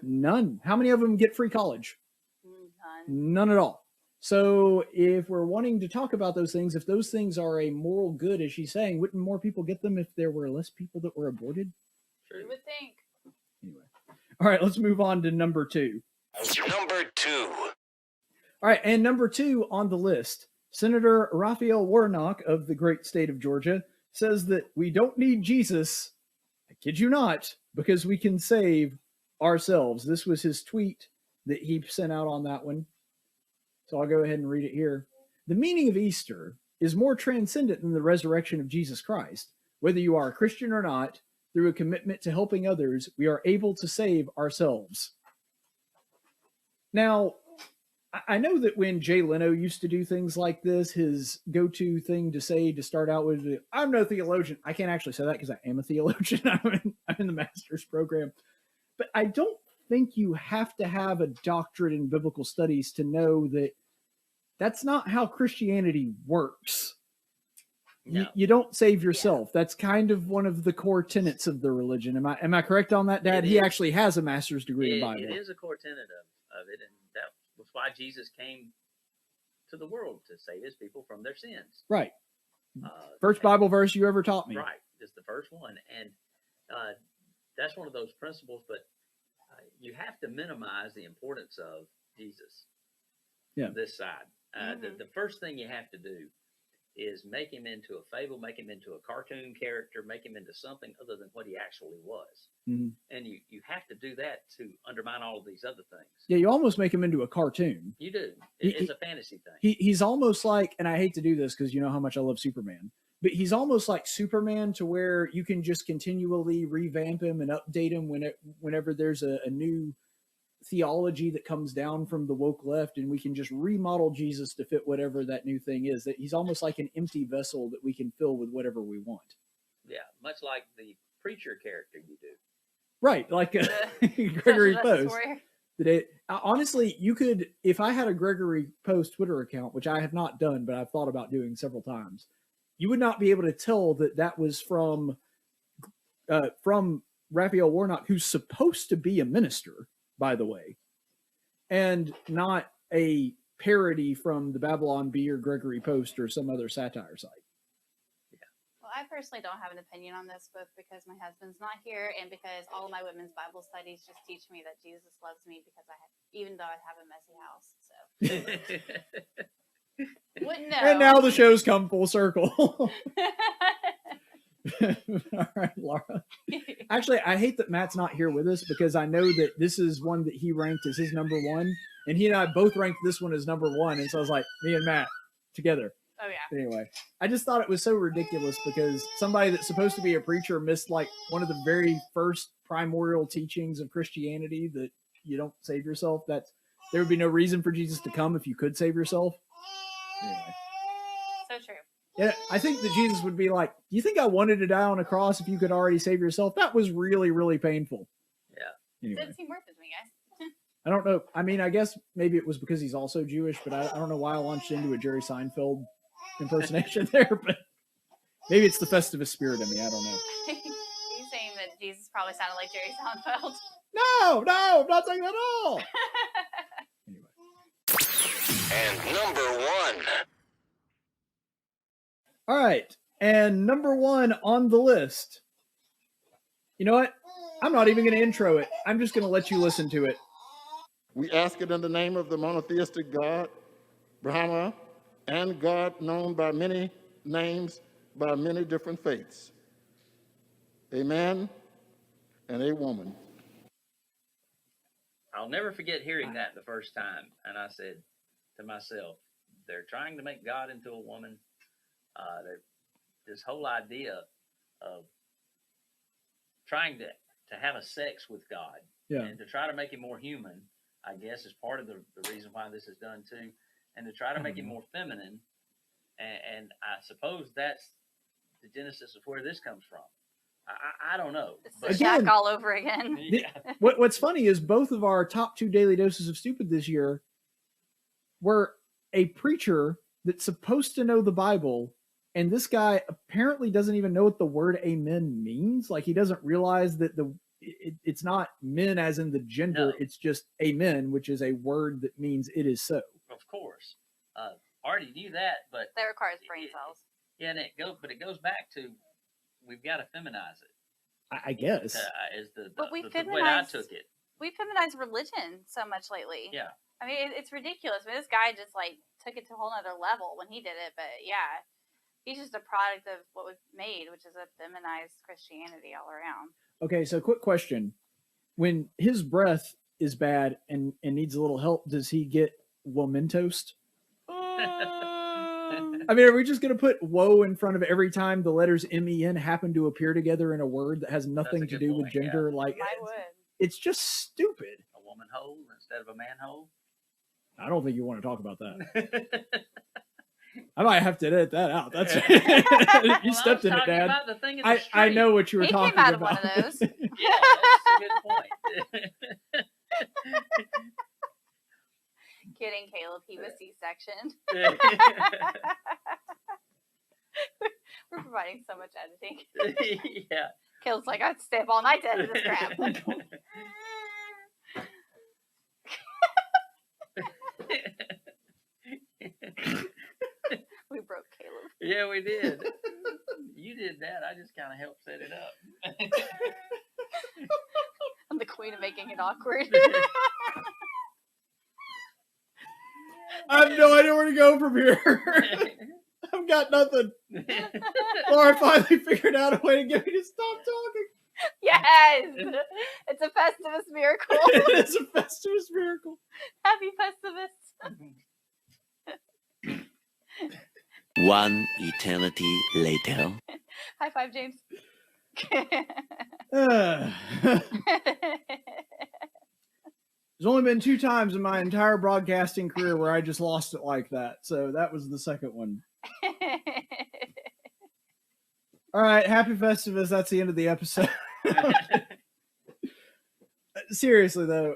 S4: None. How many of them get free college? None at all. So if we're wanting to talk about those things, if those things are a moral good, as she's saying, wouldn't more people get them if there were less people that were aborted?
S7: You would think.
S4: All right, let's move on to number 2.
S3: Number 2.
S4: All right, and number 2 on the list, Senator Raphael Warnock of the great state of Georgia says that we don't need Jesus, I kid you not, because we can save ourselves. This was his tweet that he sent out on that one. So I'll go ahead and read it here. The meaning of Easter is more transcendent than the resurrection of Jesus Christ. Whether you are a Christian or not, through a commitment to helping others, we are able to save ourselves. Now, I know that when Jay Leno used to do things like this, his go-to thing to say to start out with, I'm no theologian. I can't actually say that because I am a theologian. I'm in the master's program. But I don't think you have to have a doctorate in biblical studies to know that that's not how Christianity works.
S5: No.
S4: You don't save yourself. That's kind of one of the core tenets of the religion. Am I correct on that, Dad?
S5: It
S4: He
S5: is.
S4: actually has a master's degree in Bible.
S5: It is a core tenet of it, and that was why Jesus came to the world, to save his people from their sins.
S4: Right. First Bible verse you ever taught me.
S5: Right. Just the first one. And that's one of those principles, but you have to minimize the importance of Jesus.
S4: Yeah.
S5: On this side. The first thing you have to do is make him into a fable, make him into a cartoon character, make him into something other than what he actually was.
S4: Mhm.
S5: And you have to do that to undermine all of these other things.
S4: Yeah, you almost make him into a cartoon.
S5: You do.
S4: He-
S5: It's a fantasy thing.
S4: He's almost like, and I hate to do this because you know how much I love Superman, but he's almost like Superman to where you can just continually revamp him and update him whenever there's a new theology that comes down from the woke left, and we can just remodel Jesus to fit whatever that new thing is. That he's almost like an empty vessel that we can fill with whatever we want.
S5: Yeah, much like the preacher character you do.
S4: Right, like Gregory Post. Honestly, you could, if I had a Gregory Post Twitter account, which I have not done, but I've thought about doing several times, you would not be able to tell that that was from Raphael Warnock, who's supposed to be a minister, by the way, and not a parody from the Babylon Bee or Gregory Post or some other satire site.
S7: Well, I personally don't have an opinion on this, both because my husband's not here and because all of my women's Bible studies just teach me that Jesus loves me because even though I have a messy house. So wouldn't know.
S4: And now the show's come full circle. All right, Laura. Actually, I hate that Matt's not here with us because I know that this is one that he ranked as his number one, and he and I both ranked this one as number one, and so I was like, me and Matt together.
S7: Oh yeah.
S4: Anyway, I just thought it was so ridiculous because somebody that's supposed to be a preacher missed like one of the very first primordial teachings of Christianity, that you don't save yourself. That there would be no reason for Jesus to come if you could save yourself. Anyway.
S7: So true.
S4: Yeah, I think that Jesus would be like, do you think I wanted to die on a cross if you could already save yourself? That was really, really painful.
S5: Yeah.
S7: Anyway. Didn't seem worth it to me, guys.
S4: I don't know. I mean, I guess maybe it was because he's also Jewish, but I don't know why I launched into a Jerry Seinfeld impersonation there, but maybe it's the Festivus spirit in me. I don't know.
S7: Are you saying that Jesus probably sounded like Jerry Seinfeld?
S4: No, I'm not saying that at all. Anyway.
S3: And number one.
S4: All right. And number one on the list. You know what? I'm not even going to intro it. I'm just going to let you listen to it.
S14: We ask it in the name of the monotheistic God, Brahma, and God known by many names, by many different faiths. A man and a woman.
S5: I'll never forget hearing that the first time. And I said to myself, they're trying to make God into a woman. This whole idea of trying to have a sex with God and to try to make him more human, I guess, is part of the reason why this is done too. And to try to make him more feminine. And I suppose that's the genesis of where this comes from. I don't know.
S7: It's Shaq all over again.
S5: Yeah.
S4: What's funny is both of our top 2 daily doses of stupid this year were a preacher that's supposed to know the Bible, and this guy apparently doesn't even know what the word amen means. Like, he doesn't realize that it's not men as in the gender, it's just amen, which is a word that means it is so.
S5: Of course. Already knew that, but
S7: that requires brain cells.
S5: Yeah, and it goes back to we've got to feminize it.
S4: I guess
S5: is the
S7: way
S5: I took it.
S7: We feminized religion so much lately.
S5: Yeah,
S7: I mean it's ridiculous. I mean, this guy just like took it to a whole other level when he did it. But yeah, he's just a product of what was made, which is a feminized Christianity all around. Okay,
S4: so quick question: when his breath is bad and needs a little help, does he get woman-toast? I mean, are we just going to put woe in front of every time the letters MEN happen to appear together in a word that has nothing to do with gender? Yeah. Like, it's just stupid.
S5: A woman hole instead of a man hole?
S4: I don't think you want to talk about that. I might have to edit that out. That's you stepped in it, Dad. I know what you were talking about.
S7: He came out of one of those.
S5: Yeah, that's a good point.
S7: Kidding, Caleb. He was C-sectioned. We're providing so much editing.
S5: Yeah.
S7: Caleb's like, I'd stay up all night to edit this crap. We broke Caleb.
S5: Yeah, we did. You did that. I just kind of helped set it up.
S7: I'm the queen of making it awkward.
S4: I have no idea where to go from here. I've got nothing. Laura finally figured out a way to get me to stop talking.
S7: Yes! It's a Festivus miracle.
S4: It is a Festivus miracle.
S7: Happy Festivus.
S15: One eternity later.
S7: High five, James.
S4: There's only been 2 times in my entire broadcasting career where I just lost it like that. So that was the second one. All right, happy Festivus. That's the end of the episode. Seriously though,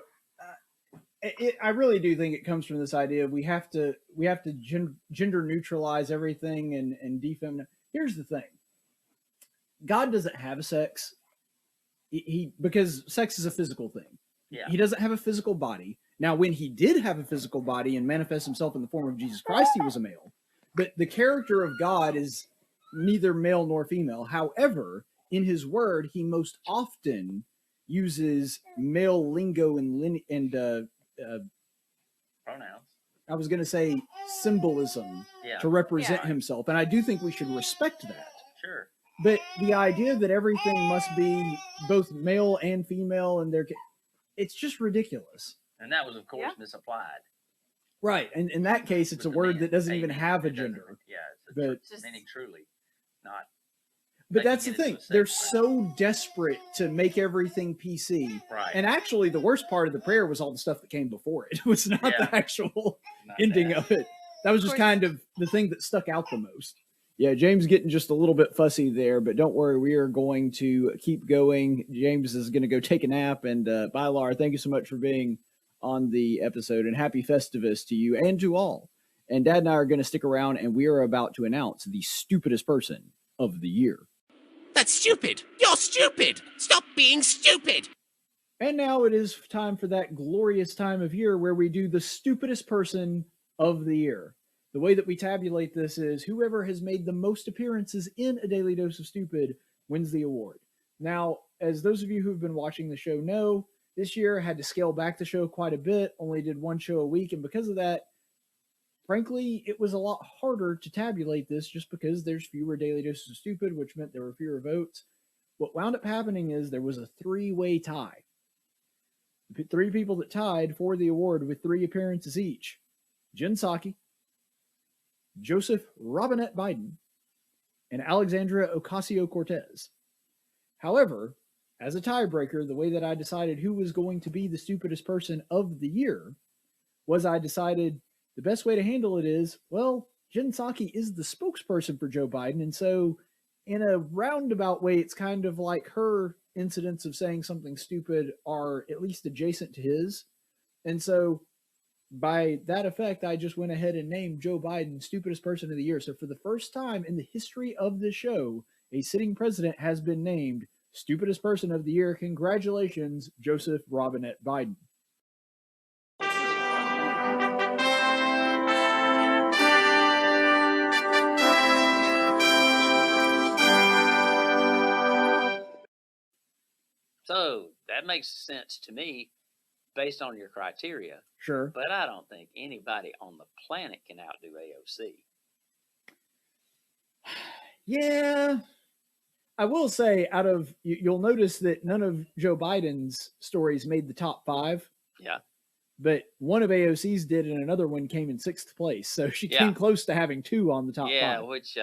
S4: I really do think it comes from this idea of we have to gender neutralize everything and defeminize. Here's the thing: God doesn't have a sex. He because sex is a physical thing.
S5: Yeah.
S4: He doesn't have a physical body. Now, when he did have a physical body and manifest himself in the form of Jesus Christ, he was a male. But the character of God is neither male nor female. However, in his word, he most often uses male lingo and
S5: pronouns.
S4: I was going to say symbolism to represent himself. And I do think we should respect that.
S5: Sure.
S4: But the idea that everything must be both male and female and it's just ridiculous.
S5: And that was, of course, misapplied.
S4: Right. And in that case, it's a word that doesn't even have a gender.
S5: Yeah. It's meaning truly, not.
S4: But that's the thing. They're so desperate to make everything PC.
S5: Right.
S4: And actually, the worst part of the prayer was all the stuff that came before it. It was not the actual ending of it. That was just kind of the thing that stuck out the most. Yeah, James getting just a little bit fussy there, but don't worry, we are going to keep going. James is going to go take a nap. And bye, Laura. Thank you so much for being on the episode. And happy Festivus to you and to all. And Dad and I are going to stick around, and we are about to announce the stupidest person of the year.
S16: That's stupid. You're stupid. Stop being stupid.
S4: And now it is time for that glorious time of year where we do the stupidest person of the year. The way that we tabulate this is whoever has made the most appearances in A Daily Dose of Stupid wins the award. Now, as those of you who've been watching the show know, this year I had to scale back the show quite a bit, only did 1 show a week, and because of that, frankly, it was a lot harder to tabulate this just because there's fewer Daily Doses of Stupid, which meant there were fewer votes. What wound up happening is there was a 3-way tie. 3 people that tied for the award with 3 appearances each. Jen Psaki, Joseph Robinette Biden, and Alexandria Ocasio-Cortez. However, as a tiebreaker, the way that I decided who was going to be the stupidest person of the year was I decided the best way to handle it is, well, Jen Psaki is the spokesperson for Joe Biden, and so in a roundabout way, it's kind of like her incidents of saying something stupid are at least adjacent to his. And so by that effect, I just went ahead and named Joe Biden stupidest person of the year. So for the first time in the history of the show, a sitting president has been named stupidest person of the year. Congratulations, Joseph Robinette Biden.
S5: So that makes sense to me based on your criteria.
S4: Sure.
S5: But I don't think anybody on the planet can outdo AOC.
S4: Yeah. I will say, you'll notice that none of Joe Biden's stories made the top 5.
S5: Yeah.
S4: But one of AOC's did, and another one came in 6th place. So she came close to having 2 on the top 5.
S5: Yeah, which...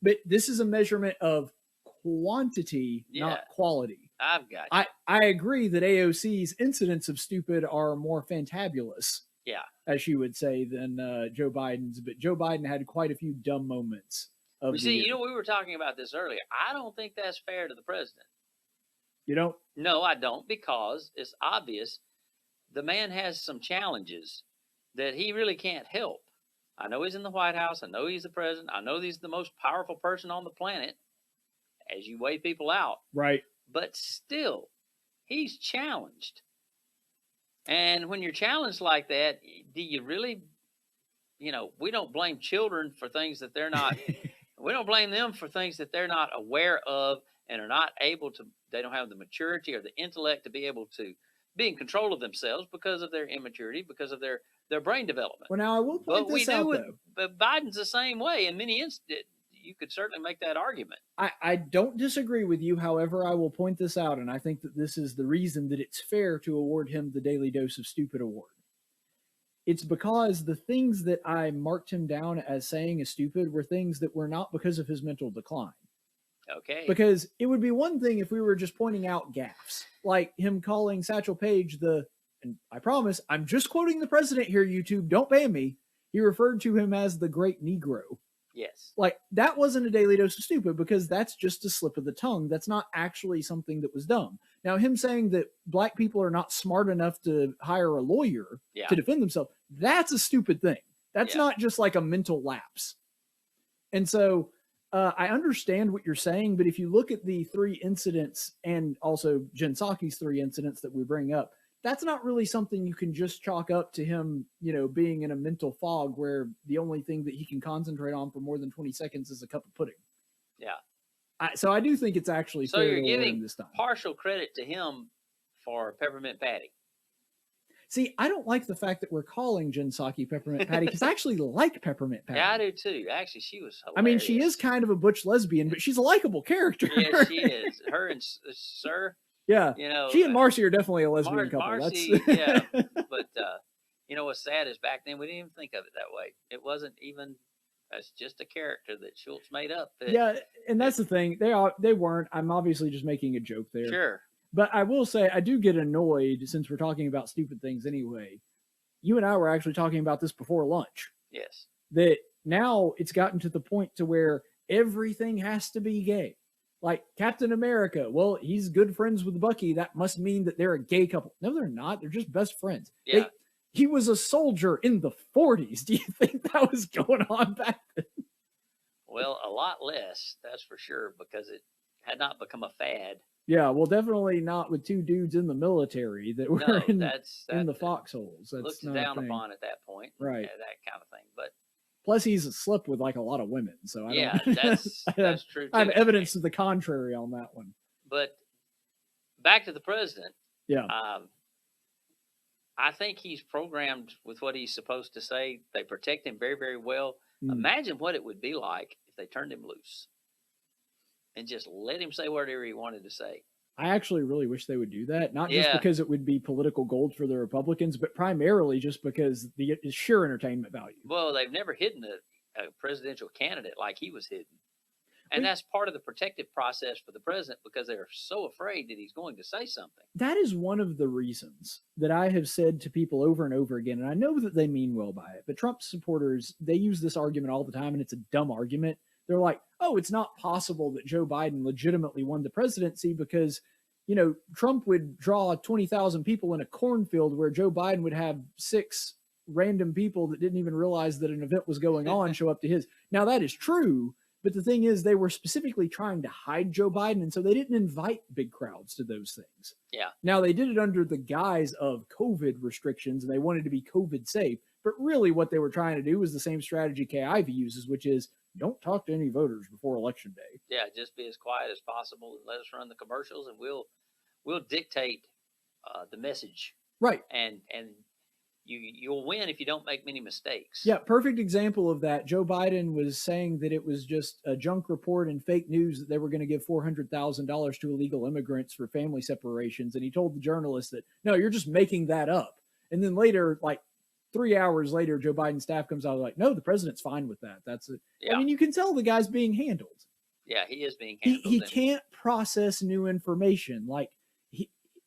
S4: But this is a measurement of quantity, not quality.
S5: I've got you.
S4: I agree that AOC's incidents of stupid are more fantabulous, as she would say, than Joe Biden's. But Joe Biden had quite a few dumb moments.
S5: We were talking about this earlier. I don't think that's fair to the president.
S4: You don't?
S5: No, I don't, because it's obvious the man has some challenges that he really can't help. I know he's in the White House. I know he's the president. I know he's the most powerful person on the planet, as you weigh people out.
S4: Right.
S5: But still, he's challenged. And when you're challenged like that, do you really, we don't blame children for things that they're not, we don't blame them for things that they're not aware of and are not able to, they don't have the maturity or the intellect to be able to be in control of themselves because of their immaturity, because of their brain development.
S4: Well, now I will point this out, though.
S5: But Biden's the same way in many instances. You could certainly make that argument.
S4: I don't disagree with you. However, I will point this out, and I think that this is the reason that it's fair to award him the Daily Dose of Stupid award. It's because the things that I marked him down as saying is stupid were things that were not because of his mental decline.
S5: Okay.
S4: Because it would be one thing if we were just pointing out gaffes, like him calling Satchel Paige the
S1: and I promise, I'm just quoting the president here, YouTube, don't ban me. He referred to him as the Great Negro.
S5: Yes.
S1: Like, that wasn't a daily dose of stupid because that's just a slip of the tongue. That's not actually something that was dumb. Now, him saying that black people are not smart enough to hire a lawyer to defend themselves, that's a stupid thing. That's not just like a mental lapse. And so I understand what you're saying, but if you look at the 3 incidents and also Jen Psaki's 3 incidents that we bring up, that's not really something you can just chalk up to him, being in a mental fog where the only thing that he can concentrate on for more than 20 seconds is a cup of pudding.
S5: Yeah.
S1: So I do think it's actually
S5: So
S1: fair
S5: you're
S1: to award him
S5: giving
S1: this time.
S5: partial credit to him for Peppermint Patty.
S1: See, I don't like the fact that we're calling Jen Psaki Peppermint Patty because I actually like Peppermint Patty.
S5: Yeah, I do too. Actually, she was hilarious.
S1: I mean, she is kind of a butch lesbian, but she's a likable character.
S5: Yes, she is. Her and Sir.
S1: Yeah. She and Marcy are definitely a lesbian couple.
S5: Marcy, yeah. But, what's sad is back then we didn't even think of it that way. It wasn't even, that's just a character that Schultz made up.
S1: Yeah, and that's the thing. They weren't. I'm obviously just making a joke there.
S5: Sure.
S1: But I will say, I do get annoyed since we're talking about stupid things anyway. You and I were actually talking about this before lunch.
S5: Yes.
S1: That now it's gotten to the point to where everything has to be gay. Like Captain America, well, he's good friends with Bucky. That must mean that they're a gay couple. No, they're not. They're just best friends.
S5: Yeah.
S1: He was a soldier in the 40s. Do you think that was going on back then?
S5: Well, a lot less, that's for sure, because it had not become a fad.
S1: Yeah, well, definitely not with 2 dudes in the military that were in the foxholes. That's
S5: looked
S1: not
S5: down upon at that point.
S1: Right.
S5: Yeah, that kind of thing. But
S1: plus, he's slept with like a lot of women, so I don't,
S5: that's true.
S1: I have evidence to the contrary on that one.
S5: But back to the president.
S1: Yeah.
S5: I think he's programmed with what he's supposed to say. They protect him very, very well. Imagine what it would be like if they turned him loose and just let him say whatever he wanted to say.
S1: I actually really wish they would do that, not just because it would be political gold for the Republicans, but primarily just because the sheer entertainment value.
S5: Well, they've never hidden a presidential candidate like he was hidden. And that's part of the protective process for the president because they're so afraid that he's going to say something.
S1: That is one of the reasons that I have said to people over and over again, and I know that they mean well by it, but Trump supporters, they use this argument all the time, and it's a dumb argument. They're like, oh, it's not possible that Joe Biden legitimately won the presidency because, Trump would draw 20,000 people in a cornfield where Joe Biden would have 6 random people that didn't even realize that an event was going on show up to his. Now, that is true, but the thing is they were specifically trying to hide Joe Biden, and so they didn't invite big crowds to those things.
S5: Yeah.
S1: Now, they did it under the guise of COVID restrictions, and they wanted to be COVID safe, but really what they were trying to do was the same strategy KIV uses, which is don't talk to any voters before Election Day.
S5: Yeah, just be as quiet as possible and let us run the commercials, and we'll dictate the message.
S1: Right.
S5: And you'll win if you don't make many mistakes.
S1: Yeah, perfect example of that. Joe Biden was saying that it was just a junk report and fake news that they were going to give $400,000 to illegal immigrants for family separations, and he told the journalist that, no, you're just making that up. And then later, like 3 hours later, Joe Biden's staff comes out like, no, the president's fine with that. That's it.
S5: Yeah.
S1: I mean, you can tell the guy's being handled.
S5: Yeah, he is being handled.
S1: He can't process new information. Like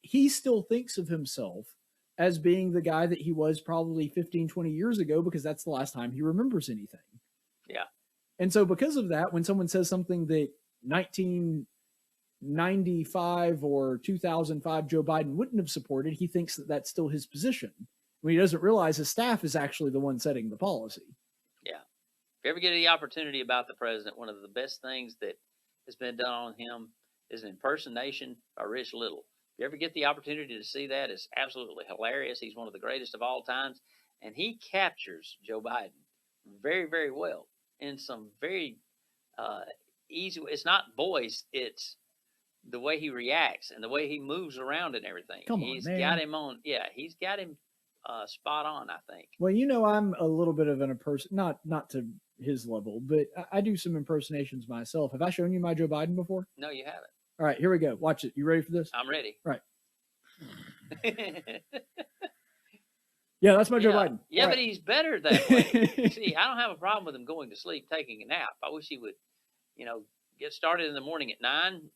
S1: he still thinks of himself as being the guy that he was probably 15, 20 years ago, because that's the last time he remembers anything.
S5: Yeah.
S1: And so because of that, when someone says something that 1995 or 2005 Joe Biden wouldn't have supported, he thinks that that's still his position, when he doesn't realize his staff is actually the one setting the policy.
S5: Yeah. If you ever get the opportunity about the president, one of the best things that has been done on him is an impersonation by Rich Little. If you ever get the opportunity to see that, it's absolutely hilarious. He's one of the greatest of all times, and he captures Joe Biden very, very well in some very easy. It's not voice; it's the way he reacts and the way he moves around and everything. He's got him on. Yeah, he's got him spot on, I think.
S1: Well, I'm a little bit of not to his level, but I do some impersonations myself. Have I shown you my Joe Biden before?
S5: No, you haven't.
S1: All right, here we go. Watch it. You ready for this?
S5: I'm ready.
S1: Right. Yeah, that's my Joe Biden.
S5: Yeah,
S1: All
S5: but
S1: right.
S5: he's better that way. See, I don't have a problem with him going to sleep, taking a nap. I wish he would, get started in the morning at 9,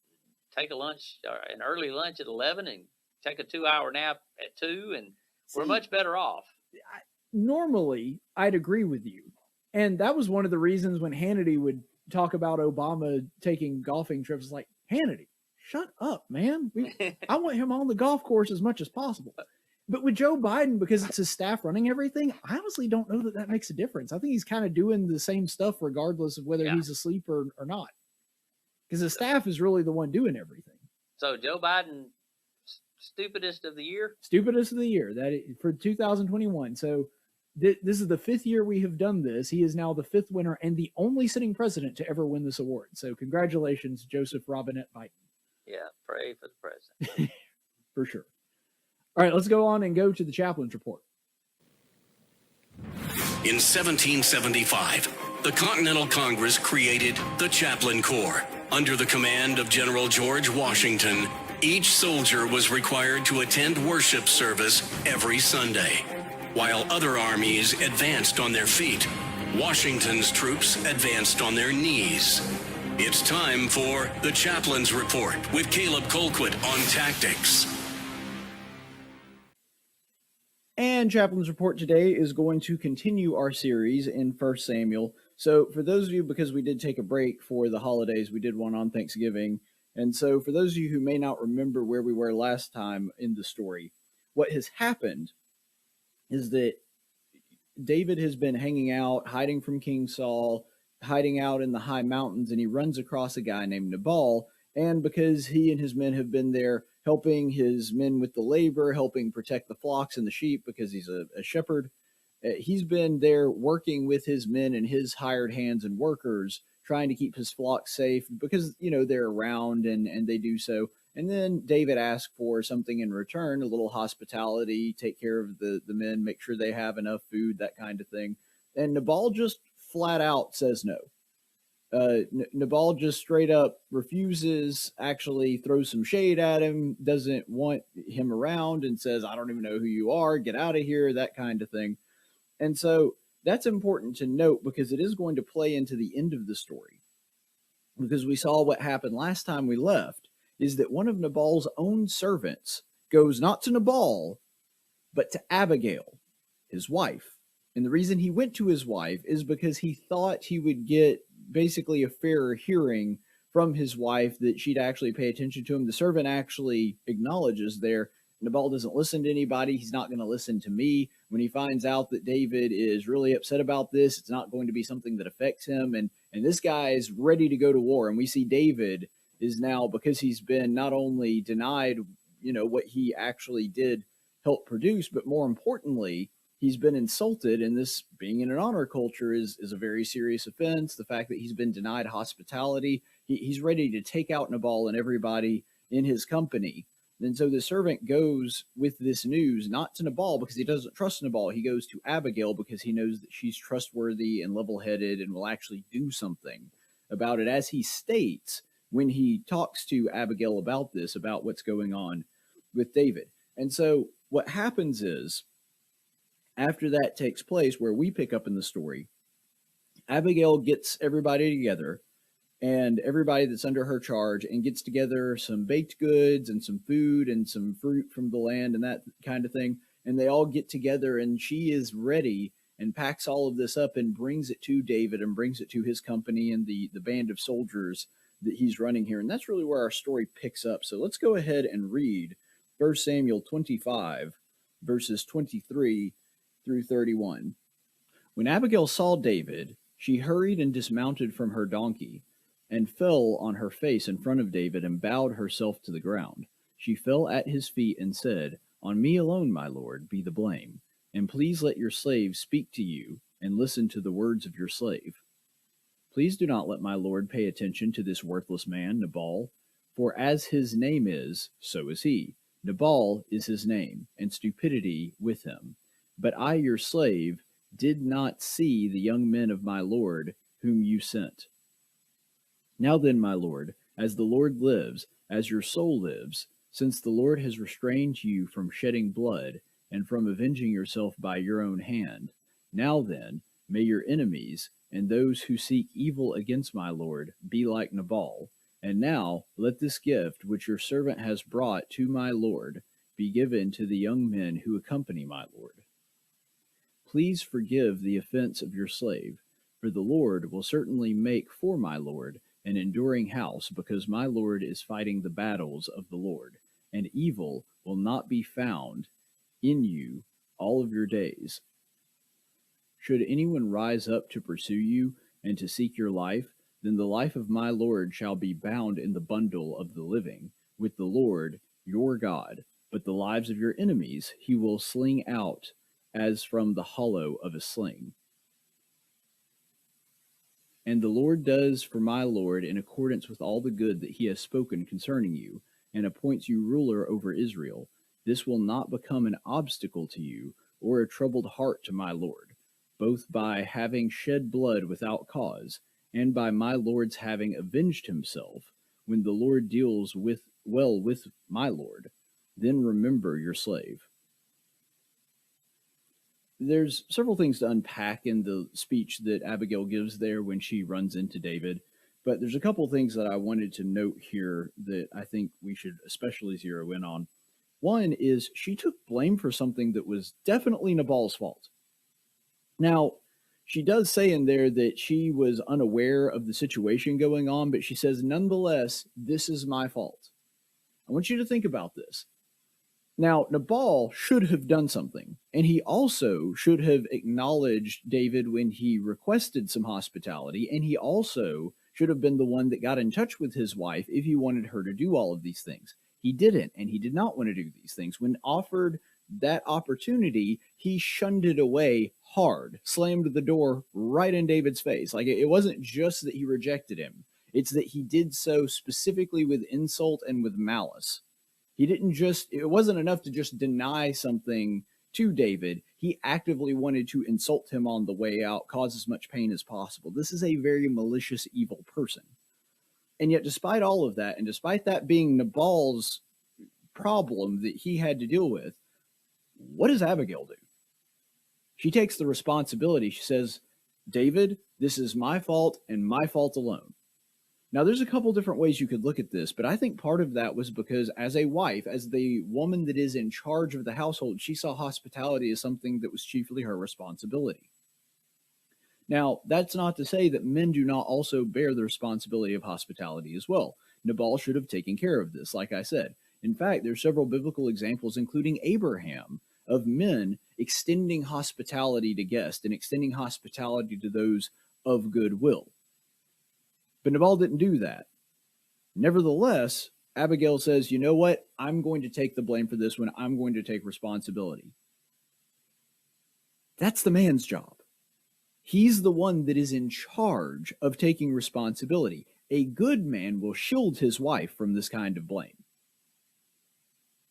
S5: take a lunch, or an early lunch at 11, and take a 2-hour nap at 2, and We're much better off.
S4: Normally, I'd agree with you. And that was one of the reasons when Hannity would talk about Obama taking golfing trips, like, Hannity, shut up, man. I want him on the golf course as much as possible. But with Joe Biden, because it's his staff running everything, I honestly don't know that makes a difference. I think he's kind of doing the same stuff regardless of whether he's asleep or not. Because the staff is really the one doing everything.
S5: So Joe Biden, stupidest of the year?
S4: Stupidest of the year for 2021. So this is the 5th year we have done this. He is now the 5th winner and the only sitting president to ever win this award. So congratulations, Joseph Robinette Biden.
S5: Yeah, pray for the president.
S4: For sure. All right, let's go on and go to the chaplain's report.
S3: In 1775, the Continental Congress created the Chaplain Corps. Under the command of General George Washington, each soldier was required to attend worship service every Sunday. While other armies advanced on their feet, Washington's troops advanced on their knees. It's time for the Chaplain's Report with Caleb Colquitt on tactics.
S4: And Chaplain's Report today is going to continue our series in 1 Samuel. So for those of you, because we did take a break for the holidays, we did one on Thanksgiving. And so for those of you who may not remember where we were last time in the story, what has happened is that David has been hanging out, hiding from King Saul, hiding out in the high mountains, and he runs across a guy named Nabal. And because he and his men have been there helping his men with the labor, helping protect the flocks and the sheep because he's a shepherd, he's been there working with his men and his hired hands and workers, trying to keep his flock safe because, they're around and they do so. And then David asked for something in return, a little hospitality, take care of the men, make sure they have enough food, that kind of thing. And Nabal just flat out says no. Nabal just straight up refuses, actually throws some shade at him, doesn't want him around and says, I don't even know who you are, get out of here, that kind of thing. And so that's important to note because it is going to play into the end of the story. Because we saw what happened last time we left is that one of Nabal's own servants goes not to Nabal, but to Abigail, his wife. And the reason he went to his wife is because he thought he would get basically a fairer hearing from his wife, that she'd actually pay attention to him. The servant actually acknowledges there, Nabal doesn't listen to anybody. He's not going to listen to me. When he finds out that David is really upset about this, it's not going to be something that affects him. And this guy is ready to go to war. And we see David is now, because he's been not only denied, what he actually did help produce, but more importantly, he's been insulted, and this, being in an honor culture, is a very serious offense. The fact that he's been denied hospitality, he's ready to take out Nabal and everybody in his company. And so the servant goes with this news, not to Nabal because he doesn't trust Nabal. He goes to Abigail because he knows that she's trustworthy and level-headed and will actually do something about it, as he states when he talks to Abigail about this, about what's going on with David. And so what happens is, after that takes place, where we pick up in the story, Abigail gets everybody together, and everybody that's under her charge, and gets together some baked goods and some food and some fruit from the land and that kind of thing. And they all get together, and she is ready and packs all of this up and brings it to David and brings it to his company and the band of soldiers that he's running here. And that's really where our story picks up. So let's go ahead and read 1 Samuel 25, verses 23 through 31. When Abigail saw David, she hurried and dismounted from her donkey, and fell on her face in front of David, and bowed herself to the ground. She fell at his feet and said, On me alone, my lord, be the blame, and please let your slave speak to you, and listen to the words of your slave. Please do not let my lord pay attention to this worthless man, Nabal, for as his name is, so is he. Nabal is his name, and stupidity with him. But I, your slave, did not see the young men of my lord, whom you sent. Now then, my lord, as the Lord lives, as your soul lives, since the Lord has restrained you from shedding blood, and from avenging yourself by your own hand, now then, may your enemies, and those who seek evil against my lord, be like Nabal. And now let this gift which your servant has brought to my lord
S1: be given to the young men who accompany my lord. Please forgive the offense of your slave, for the Lord will certainly make for my lord an enduring house, because my lord is fighting the battles of the Lord, and evil will not be found in you all of your days. Should anyone rise up to pursue you and to seek your life, then the life of my Lord shall be bound in the bundle of the living with the Lord your God, but the lives of your enemies he will sling out as from the hollow of a sling. And the Lord does for my Lord in accordance with all the good that he has spoken concerning you, and appoints you ruler over Israel. This will not become an obstacle to you, or a troubled heart to my Lord, both by having shed blood without cause, and by my Lord's having avenged himself. When the Lord deals with my Lord, then remember your slave. There's several things to unpack in the speech that Abigail gives there when she runs into David, but there's a couple things that I wanted to note here that I think we should especially zero in on. One is she took blame for something that was definitely Nabal's fault. Now, she does say in there that she was unaware of the situation going on, but she says, nonetheless, this is my fault. I want you to think about this. Now, Nabal should have done something, and he also should have acknowledged David when he requested some hospitality, and he also should have been the one that got in touch with his wife if he wanted her to do all of these things. He didn't, and he did not want to do these things. When offered that opportunity, he shunned it away hard, slammed the door right in David's face. Like, it wasn't just that he rejected him, it's that he did so specifically with insult and with malice. He didn't just, it wasn't enough to just deny something to David. He actively wanted to insult him on the way out, cause as much pain as possible. This is a very malicious, evil person. And yet, despite all of that, and despite that being Nabal's problem that he had to deal with, what does Abigail do? She takes the responsibility. She says, David, this is my fault and my fault alone. Now, there's a couple different ways you could look at this, but I think part of that was because as a wife, as the woman that is in charge of the household, she saw hospitality as something that was chiefly her responsibility. Now, that's not to say that men do not also bear the responsibility of hospitality as well. Nabal should have taken care of this, like I said. In fact, there's several biblical examples, including Abraham, of men extending hospitality to guests and extending hospitality to those of goodwill. But Nabal didn't do that. Nevertheless, Abigail says, you know what? I'm going to take the blame for this one. I'm going to take responsibility. That's the man's job. He's the one that is in charge of taking responsibility. A good man will shield his wife from this kind of blame.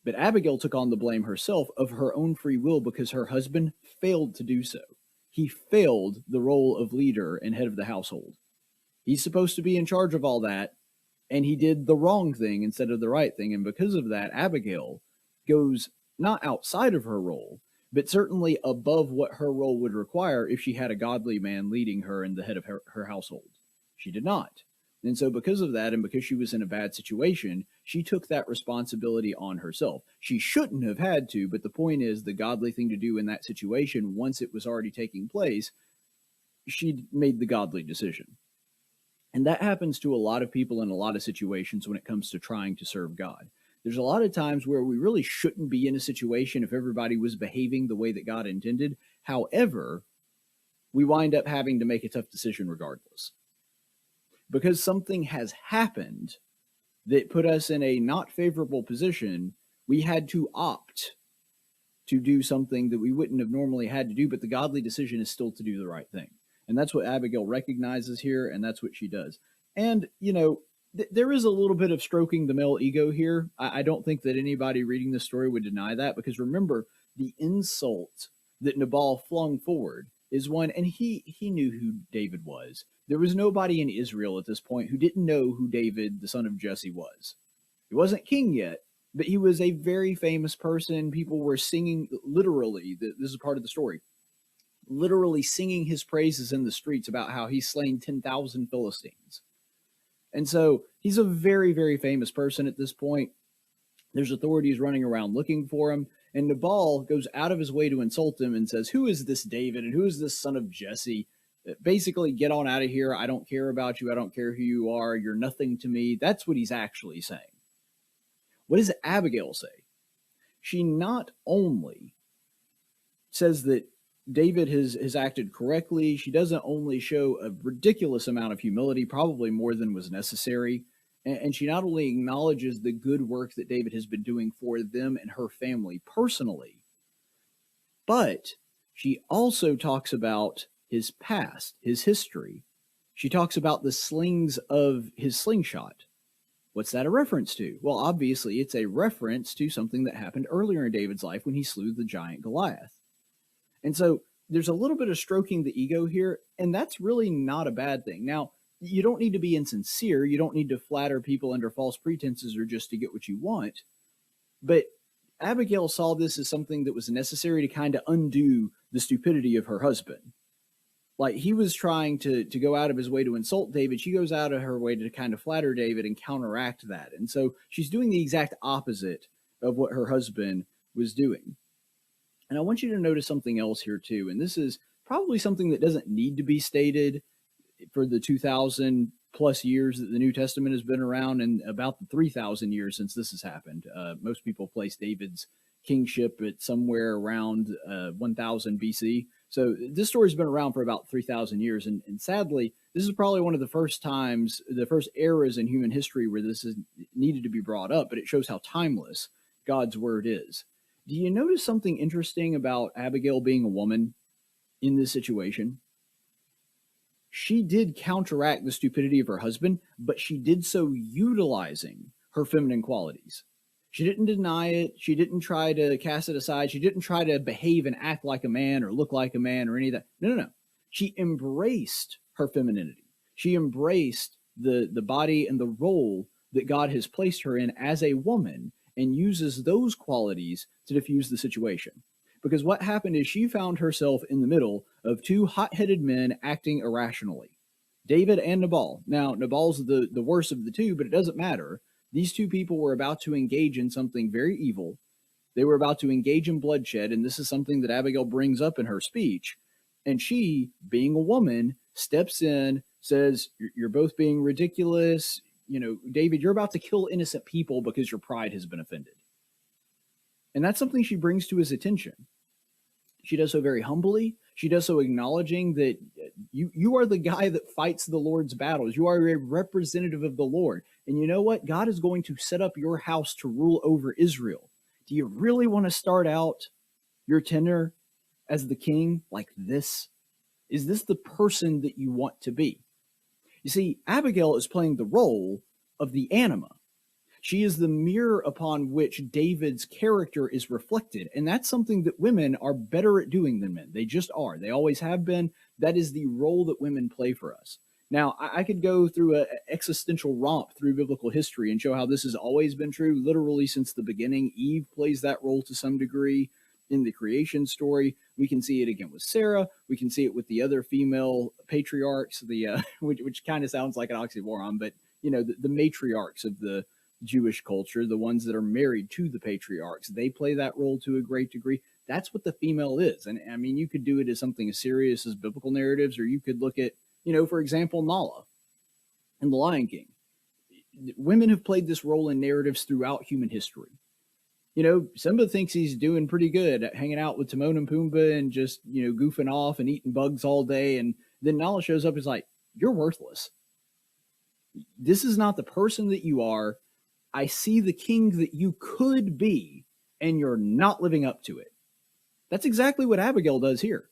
S1: But Abigail took on the blame herself of her own free will because her husband failed to do so. He failed the role of leader and head of the household. He's supposed to be in charge of all that, and he did the wrong thing instead of the right thing. And because of that, Abigail goes not outside of her role, but certainly above what her role would require if she had a godly man leading her and the head of her household. She did not. And so because of that, and because she was in a bad situation, she took that responsibility on herself. She shouldn't have had to, but the point is, the godly thing to do in that situation, once it was already taking place, she made the godly decision. And that happens to a lot of people in a lot of situations when it comes to trying to serve God. There's a lot of times where we really shouldn't be in a situation if everybody was behaving the way that God intended. However, we wind up having to make a tough decision regardless. Because something has happened that put us in a not favorable position, we had to opt to do something that we wouldn't have normally had to do, but the godly decision is still to do the right thing. And that's what Abigail recognizes here, and that's what she does. And, you know, there is a little bit of stroking the male ego here. I don't think that anybody reading this story would deny that, because remember, the insult that Nabal flung forward is one, and he knew who David was. There was nobody in Israel at this point who didn't know who David, the son of Jesse, was. He wasn't king yet, but he was a very famous person. People were singing, literally, this is part of the story, literally singing his praises in the streets about how he's slain 10,000 Philistines. And so he's a very, very famous person at this point. There's authorities running around looking for him, and Nabal goes out of his way to insult him and says, "Who is this David, and who is this son of Jesse? Basically, get on out of here. I don't care about you. I don't care who you are. You're nothing to me." That's what he's actually saying. What does Abigail say? She not only says that David has acted correctly, she doesn't only show a ridiculous amount of humility, probably more than was necessary, and she not only acknowledges the good work that David has been doing for them and her family personally, but she also talks about his past, his history. She talks about the slings of his slingshot. What's that a reference to? Well, obviously, it's a reference to something that happened earlier in David's life when he slew the giant Goliath. And so there's a little bit of stroking the ego here, and that's really not a bad thing. Now, you don't need to be insincere. You don't need to flatter people under false pretenses or just to get what you want. But Abigail saw this as something that was necessary to kind of undo the stupidity of her husband. Like, he was trying to go out of his way to insult David. She goes out of her way to kind of flatter David and counteract that. And so she's doing the exact opposite of what her husband was doing. And I want you to notice something else here too. And this is probably something that doesn't need to be stated for the 2,000 plus years that the New Testament has been around, and about the 3,000 years since this has happened. Most people place David's kingship at somewhere around 1000 BC. So this story's been around for about 3,000 years. And sadly, this is probably one of the first times, the first eras in human history where this is needed to be brought up, but it shows how timeless God's word is. Do you notice something interesting about Abigail being a woman in this situation? She did counteract the stupidity of her husband, but she did so utilizing her feminine qualities. She didn't deny it. She didn't try to cast it aside. She didn't try to behave and act like a man or look like a man or any of that. No. She embraced her femininity. She embraced the body and the role that God has placed her in as a woman, and uses those qualities to diffuse the situation. Because what happened is she found herself in the middle of two hot-headed men acting irrationally, David and Nabal. Now, Nabal's the worst of the two, but it doesn't matter. These two people were about to engage in something very evil. They were about to engage in bloodshed, and this is something that Abigail brings up in her speech. And she, being a woman, steps in, says, "You're both being ridiculous. David, you're about to kill innocent people because your pride has been offended." And that's something she brings to his attention. She does so very humbly. She does so acknowledging that you are the guy that fights the Lord's battles. You are a representative of the Lord. And you know what? God is going to set up your house to rule over Israel. Do you really want to start out your tenure as the king like this? Is this the person that you want to be? You see, Abigail is playing the role of the anima. She is the mirror upon which David's character is reflected. And that's something that women are better at doing than men. They just are. They always have been. That is the role that women play for us. Now, I could go through an existential romp through biblical history and show how this has always been true, literally since the beginning. Eve plays that role to some degree in the creation story. We can see it again with Sarah. We can see it with the other female patriarchs, which kind of sounds like an oxymoron, but the matriarchs of the Jewish culture, the ones that are married to the patriarchs, they play that role to a great degree. That's what the female is. And I mean, you could do it as something as serious as biblical narratives, or you could look at, for example, Nala in The Lion King. Women have played this role in narratives throughout human history. Simba thinks he's doing pretty good at hanging out with Timon and Pumbaa and just, goofing off and eating bugs all day. And then Nala shows up and is like, "You're worthless. This is not the person that you are. I see the king that you could be, and you're not living up to it." That's exactly what Abigail does here.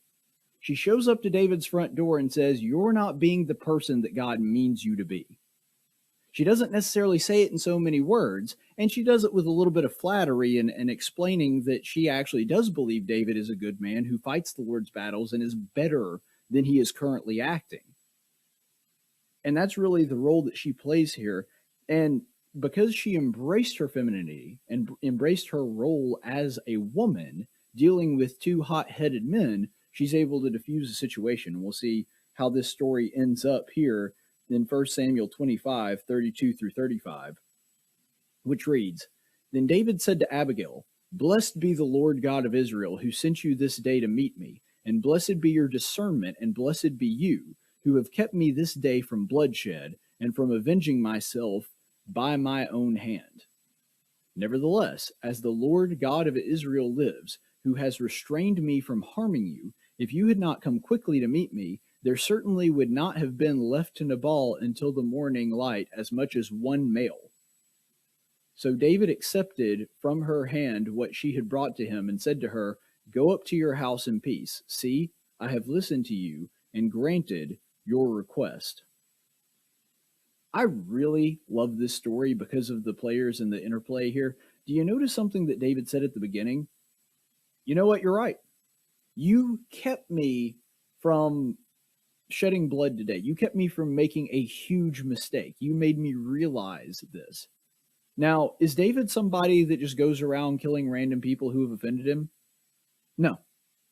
S1: She shows up to David's front door and says, "You're not being the person that God means you to be." She doesn't necessarily say it in so many words, and she does it with a little bit of flattery and explaining that she actually does believe David is a good man who fights the Lord's battles and is better than he is currently acting. And that's really the role that she plays here. And because she embraced her femininity and embraced her role as a woman dealing with two hot-headed men, she's able to diffuse the situation. And we'll see how this story ends up here in 1 Samuel 25, 32 through 35, which reads, Then David said to Abigail, "Blessed be the Lord God of Israel, who sent you this day to meet me, and blessed be your discernment, and blessed be you, who have kept me this day from bloodshed, and from avenging myself by my own hand. Nevertheless, as the Lord God of Israel lives, who has restrained me from harming you, if you had not come quickly to meet me, there certainly would not have been left to Nabal until the morning light as much as one male." So David accepted from her hand what she had brought to him, and said to her, "Go up to your house in peace. See, I have listened to you and granted your request." I really love this story because of the players and the interplay here. Do you notice something that David said at the beginning? You know what? You're right. You kept me from shedding blood today. You kept me from making a huge mistake. You made me realize this. Now, is David somebody that just goes around killing random people who have offended him? No.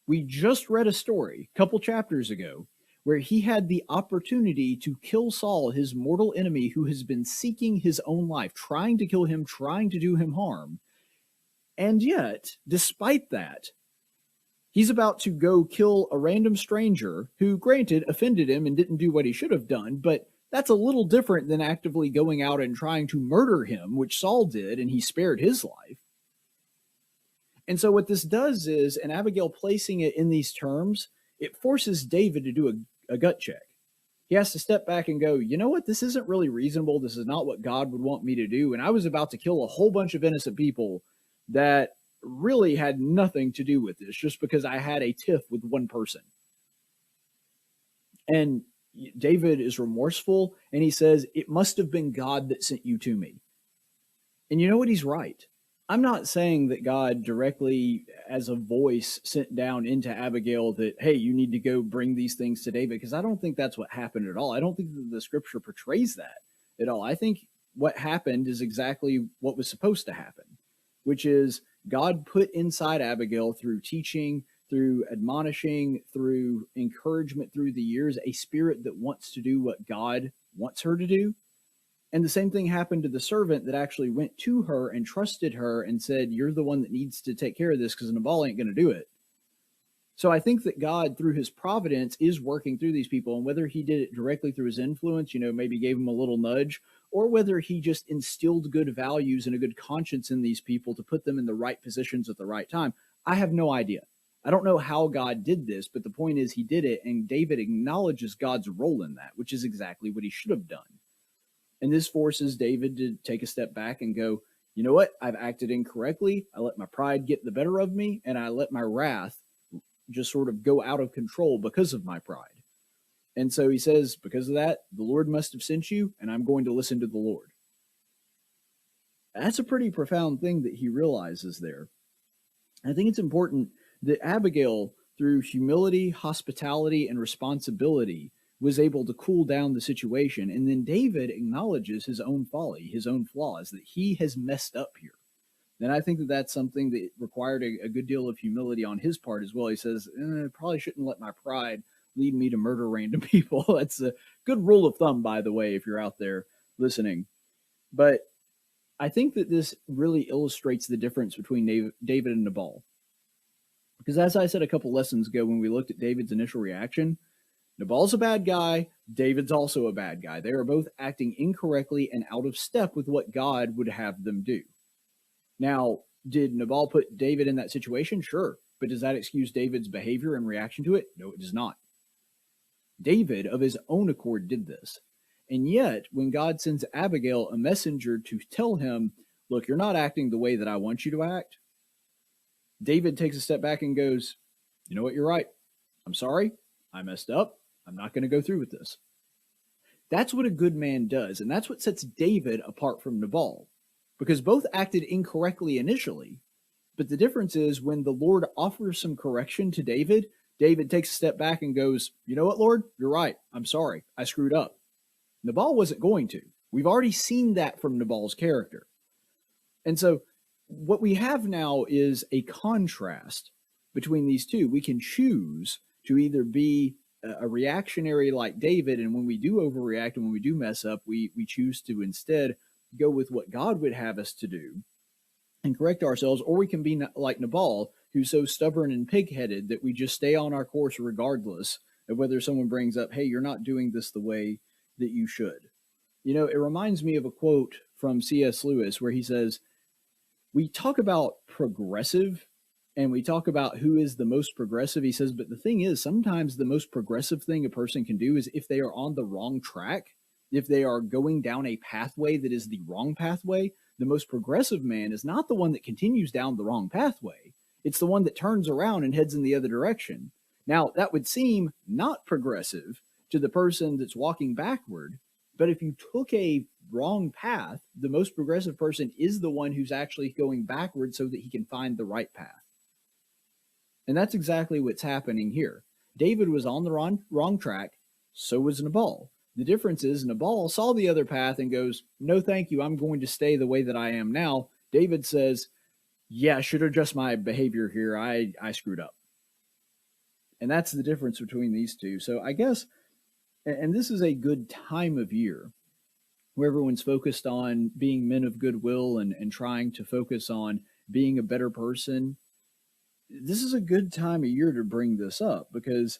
S1: We just read a story a couple chapters ago where he had the opportunity to kill Saul, his mortal enemy, who has been seeking his own life, trying to kill him, trying to do him harm. And yet, despite that, he's about to go kill a random stranger who, granted, offended him and didn't do what he should have done, but that's a little different than actively going out and trying to murder him, which Saul did, and he spared his life. And so what this does is, and Abigail placing it in these terms, it forces David to do a gut check. He has to step back and go, you know what, this isn't really reasonable. This is not what God would want me to do. And I was about to kill a whole bunch of innocent people that really had nothing to do with this, just because I had a tiff with one person. And David is remorseful, and he says, it must have been God that sent you to me. And you know what? He's right. I'm not saying that God directly, as a voice, sent down into Abigail that, hey, you need to go bring these things to David, because I don't think that's what happened at all. I don't think that the scripture portrays that at all. I think what happened is exactly what was supposed to happen, which is God put inside Abigail, through teaching, through admonishing, through encouragement through the years, a spirit that wants to do what God wants her to do. And the same thing happened to the servant that actually went to her and trusted her and said, you're the one that needs to take care of this, because Nabal ain't going to do it. So I think that God, through his providence, is working through these people. And whether he did it directly through his influence, maybe gave him a little nudge, or whether he just instilled good values and a good conscience in these people to put them in the right positions at the right time, I have no idea. I don't know how God did this, but the point is he did it, and David acknowledges God's role in that, which is exactly what he should have done. And this forces David to take a step back and go, you know what? I've acted incorrectly. I let my pride get the better of me, and I let my wrath just sort of go out of control because of my pride. And so he says, because of that, the Lord must have sent you, and I'm going to listen to the Lord. That's a pretty profound thing that he realizes there. I think it's important that Abigail, through humility, hospitality, and responsibility, was able to cool down the situation. And then David acknowledges his own folly, his own flaws, that he has messed up here. And I think that that's something that required a good deal of humility on his part as well. He says, probably shouldn't let my pride lead me to murder random people. That's a good rule of thumb, by the way, if you're out there listening. But I think that this really illustrates the difference between David and Nabal. Because as I said a couple lessons ago, when we looked at David's initial reaction, Nabal's a bad guy. David's also a bad guy. They are both acting incorrectly and out of step with what God would have them do. Now, did Nabal put David in that situation? Sure. But does that excuse David's behavior and reaction to it? No, it does not. David, of his own accord, did this. And yet, when God sends Abigail a messenger to tell him, look, you're not acting the way that I want you to act, David takes a step back and goes, you know what, you're right. I'm sorry. I messed up. I'm not going to go through with this. That's what a good man does. And that's what sets David apart from Nabal, because both acted incorrectly initially. But the difference is when the Lord offers some correction to David, David takes a step back and goes, you know what, Lord, you're right. I'm sorry. I screwed up. Nabal wasn't going to. We've already seen that from Nabal's character. And so what we have now is a contrast between these two. We can choose to either be a reactionary like David, and when we do overreact and when we do mess up, we choose to instead go with what God would have us to do. and correct ourselves, or we can be like Nabal, who's so stubborn and pig-headed that we just stay on our course regardless of whether someone brings up, hey, you're not doing this the way that you should. You know, it reminds me of a quote from C.S. Lewis where he says, we talk about progressive and we talk about who is the most progressive. He says, but the thing is, sometimes the most progressive thing a person can do is if they are on the wrong track, if they are going down a pathway that is the wrong pathway, the most progressive man is not the one that continues down the wrong pathway. It's the one that turns around and heads in the other direction. Now, that would seem not progressive to the person that's walking backward, but if you took a wrong path, the most progressive person is the one who's actually going backward so that he can find the right path. And that's exactly what's happening here. David was on the wrong track, so was Nabal. The difference is Nabal saw the other path and goes, no, thank you, I'm going to stay the way that I am now. David says, yeah, I should adjust my behavior here. I screwed up. And that's the difference between these two. So I guess, and this is a good time of year where everyone's focused on being men of goodwill and trying to focus on being a better person. This is a good time of year to bring this up because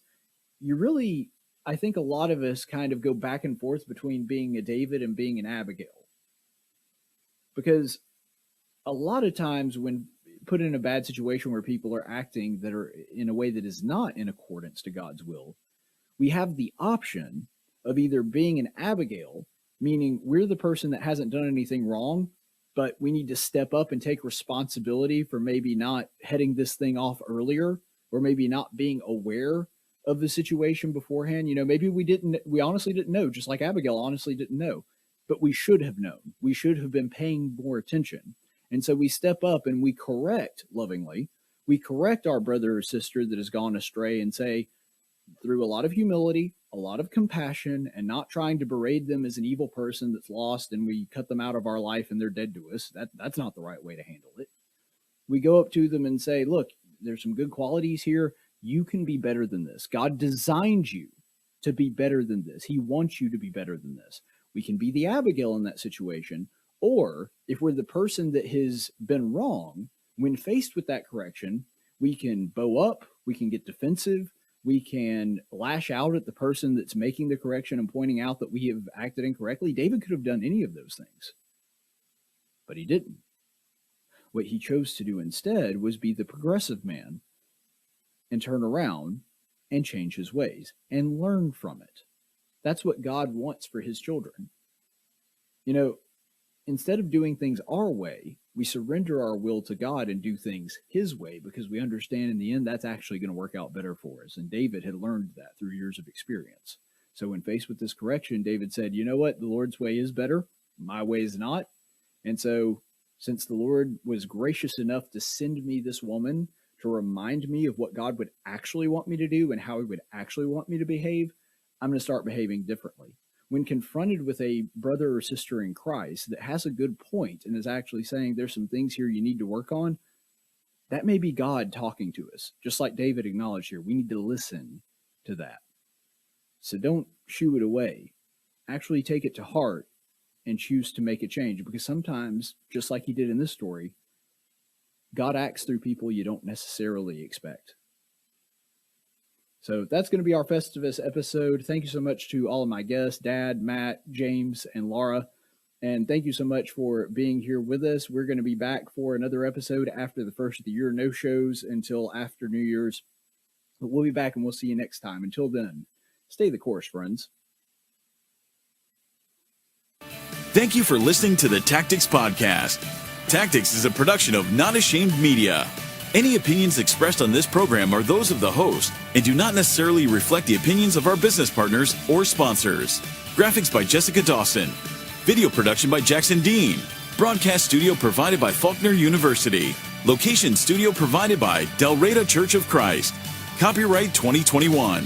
S1: you really, I think a lot of us kind of go back and forth between being a David and being an Abigail. Because a lot of times when put in a bad situation where people are acting that are in a way that is not in accordance to God's will, we have the option of either being an Abigail, meaning we're the person that hasn't done anything wrong, but we need to step up and take responsibility for maybe not heading this thing off earlier, or maybe not being aware of the situation beforehand. You know, maybe we honestly didn't know, just like Abigail honestly didn't know, but we should have known. We should have been paying more attention. And so we step up and we correct lovingly. We correct our brother or sister that has gone astray and say, through a lot of humility, a lot of compassion, and not trying to berate them as an evil person that's lost and we cut them out of our life and they're dead to us. That's not the right way to handle it. We go up to them and say, look, there's some good qualities here. You can be better than this. God designed you to be better than this. He wants you to be better than this. We can be the Abigail in that situation. Or if we're the person that has been wrong, when faced with that correction, we can bow up, we can get defensive, we can lash out at the person that's making the correction and pointing out that we have acted incorrectly. David could have done any of those things, but he didn't. What he chose to do instead was be the progressive man and turn around and change his ways and learn from it. That's what God wants for his children. You know, instead of doing things our way, we surrender our will to God and do things his way because we understand in the end that's actually going to work out better for us. And David had learned that through years of experience. So when faced with this correction, David said, you know what? The Lord's way is better. My way is not. And so since the Lord was gracious enough to send me this woman to remind me of what God would actually want me to do and how he would actually want me to behave, I'm going to start behaving differently. When confronted with a brother or sister in Christ that has a good point and is actually saying there's some things here you need to work on, that may be God talking to us. Just like David acknowledged here, we need to listen to that. So don't shoo it away. Actually take it to heart and choose to make a change, because sometimes, just like he did in this story, God acts through people you don't necessarily expect. So that's going to be our Festivus episode. Thank you so much to all of my guests, Dad, Matt, James, and Laura. And thank you so much for being here with us. We're going to be back for another episode after the first of the year. No shows until after New Year's. But we'll be back and we'll see you next time. Until then, stay the course, friends.
S8: Thank you for listening to the Tactics Podcast. Tactics is a production of Not Ashamed Media. Any opinions expressed on this program are those of the host and do not necessarily reflect the opinions of our business partners or sponsors. Graphics by Jessica Dawson. Video production by Jackson Dean. Broadcast studio provided by Faulkner University. Location studio provided by Del Reyta Church of Christ. Copyright 2021.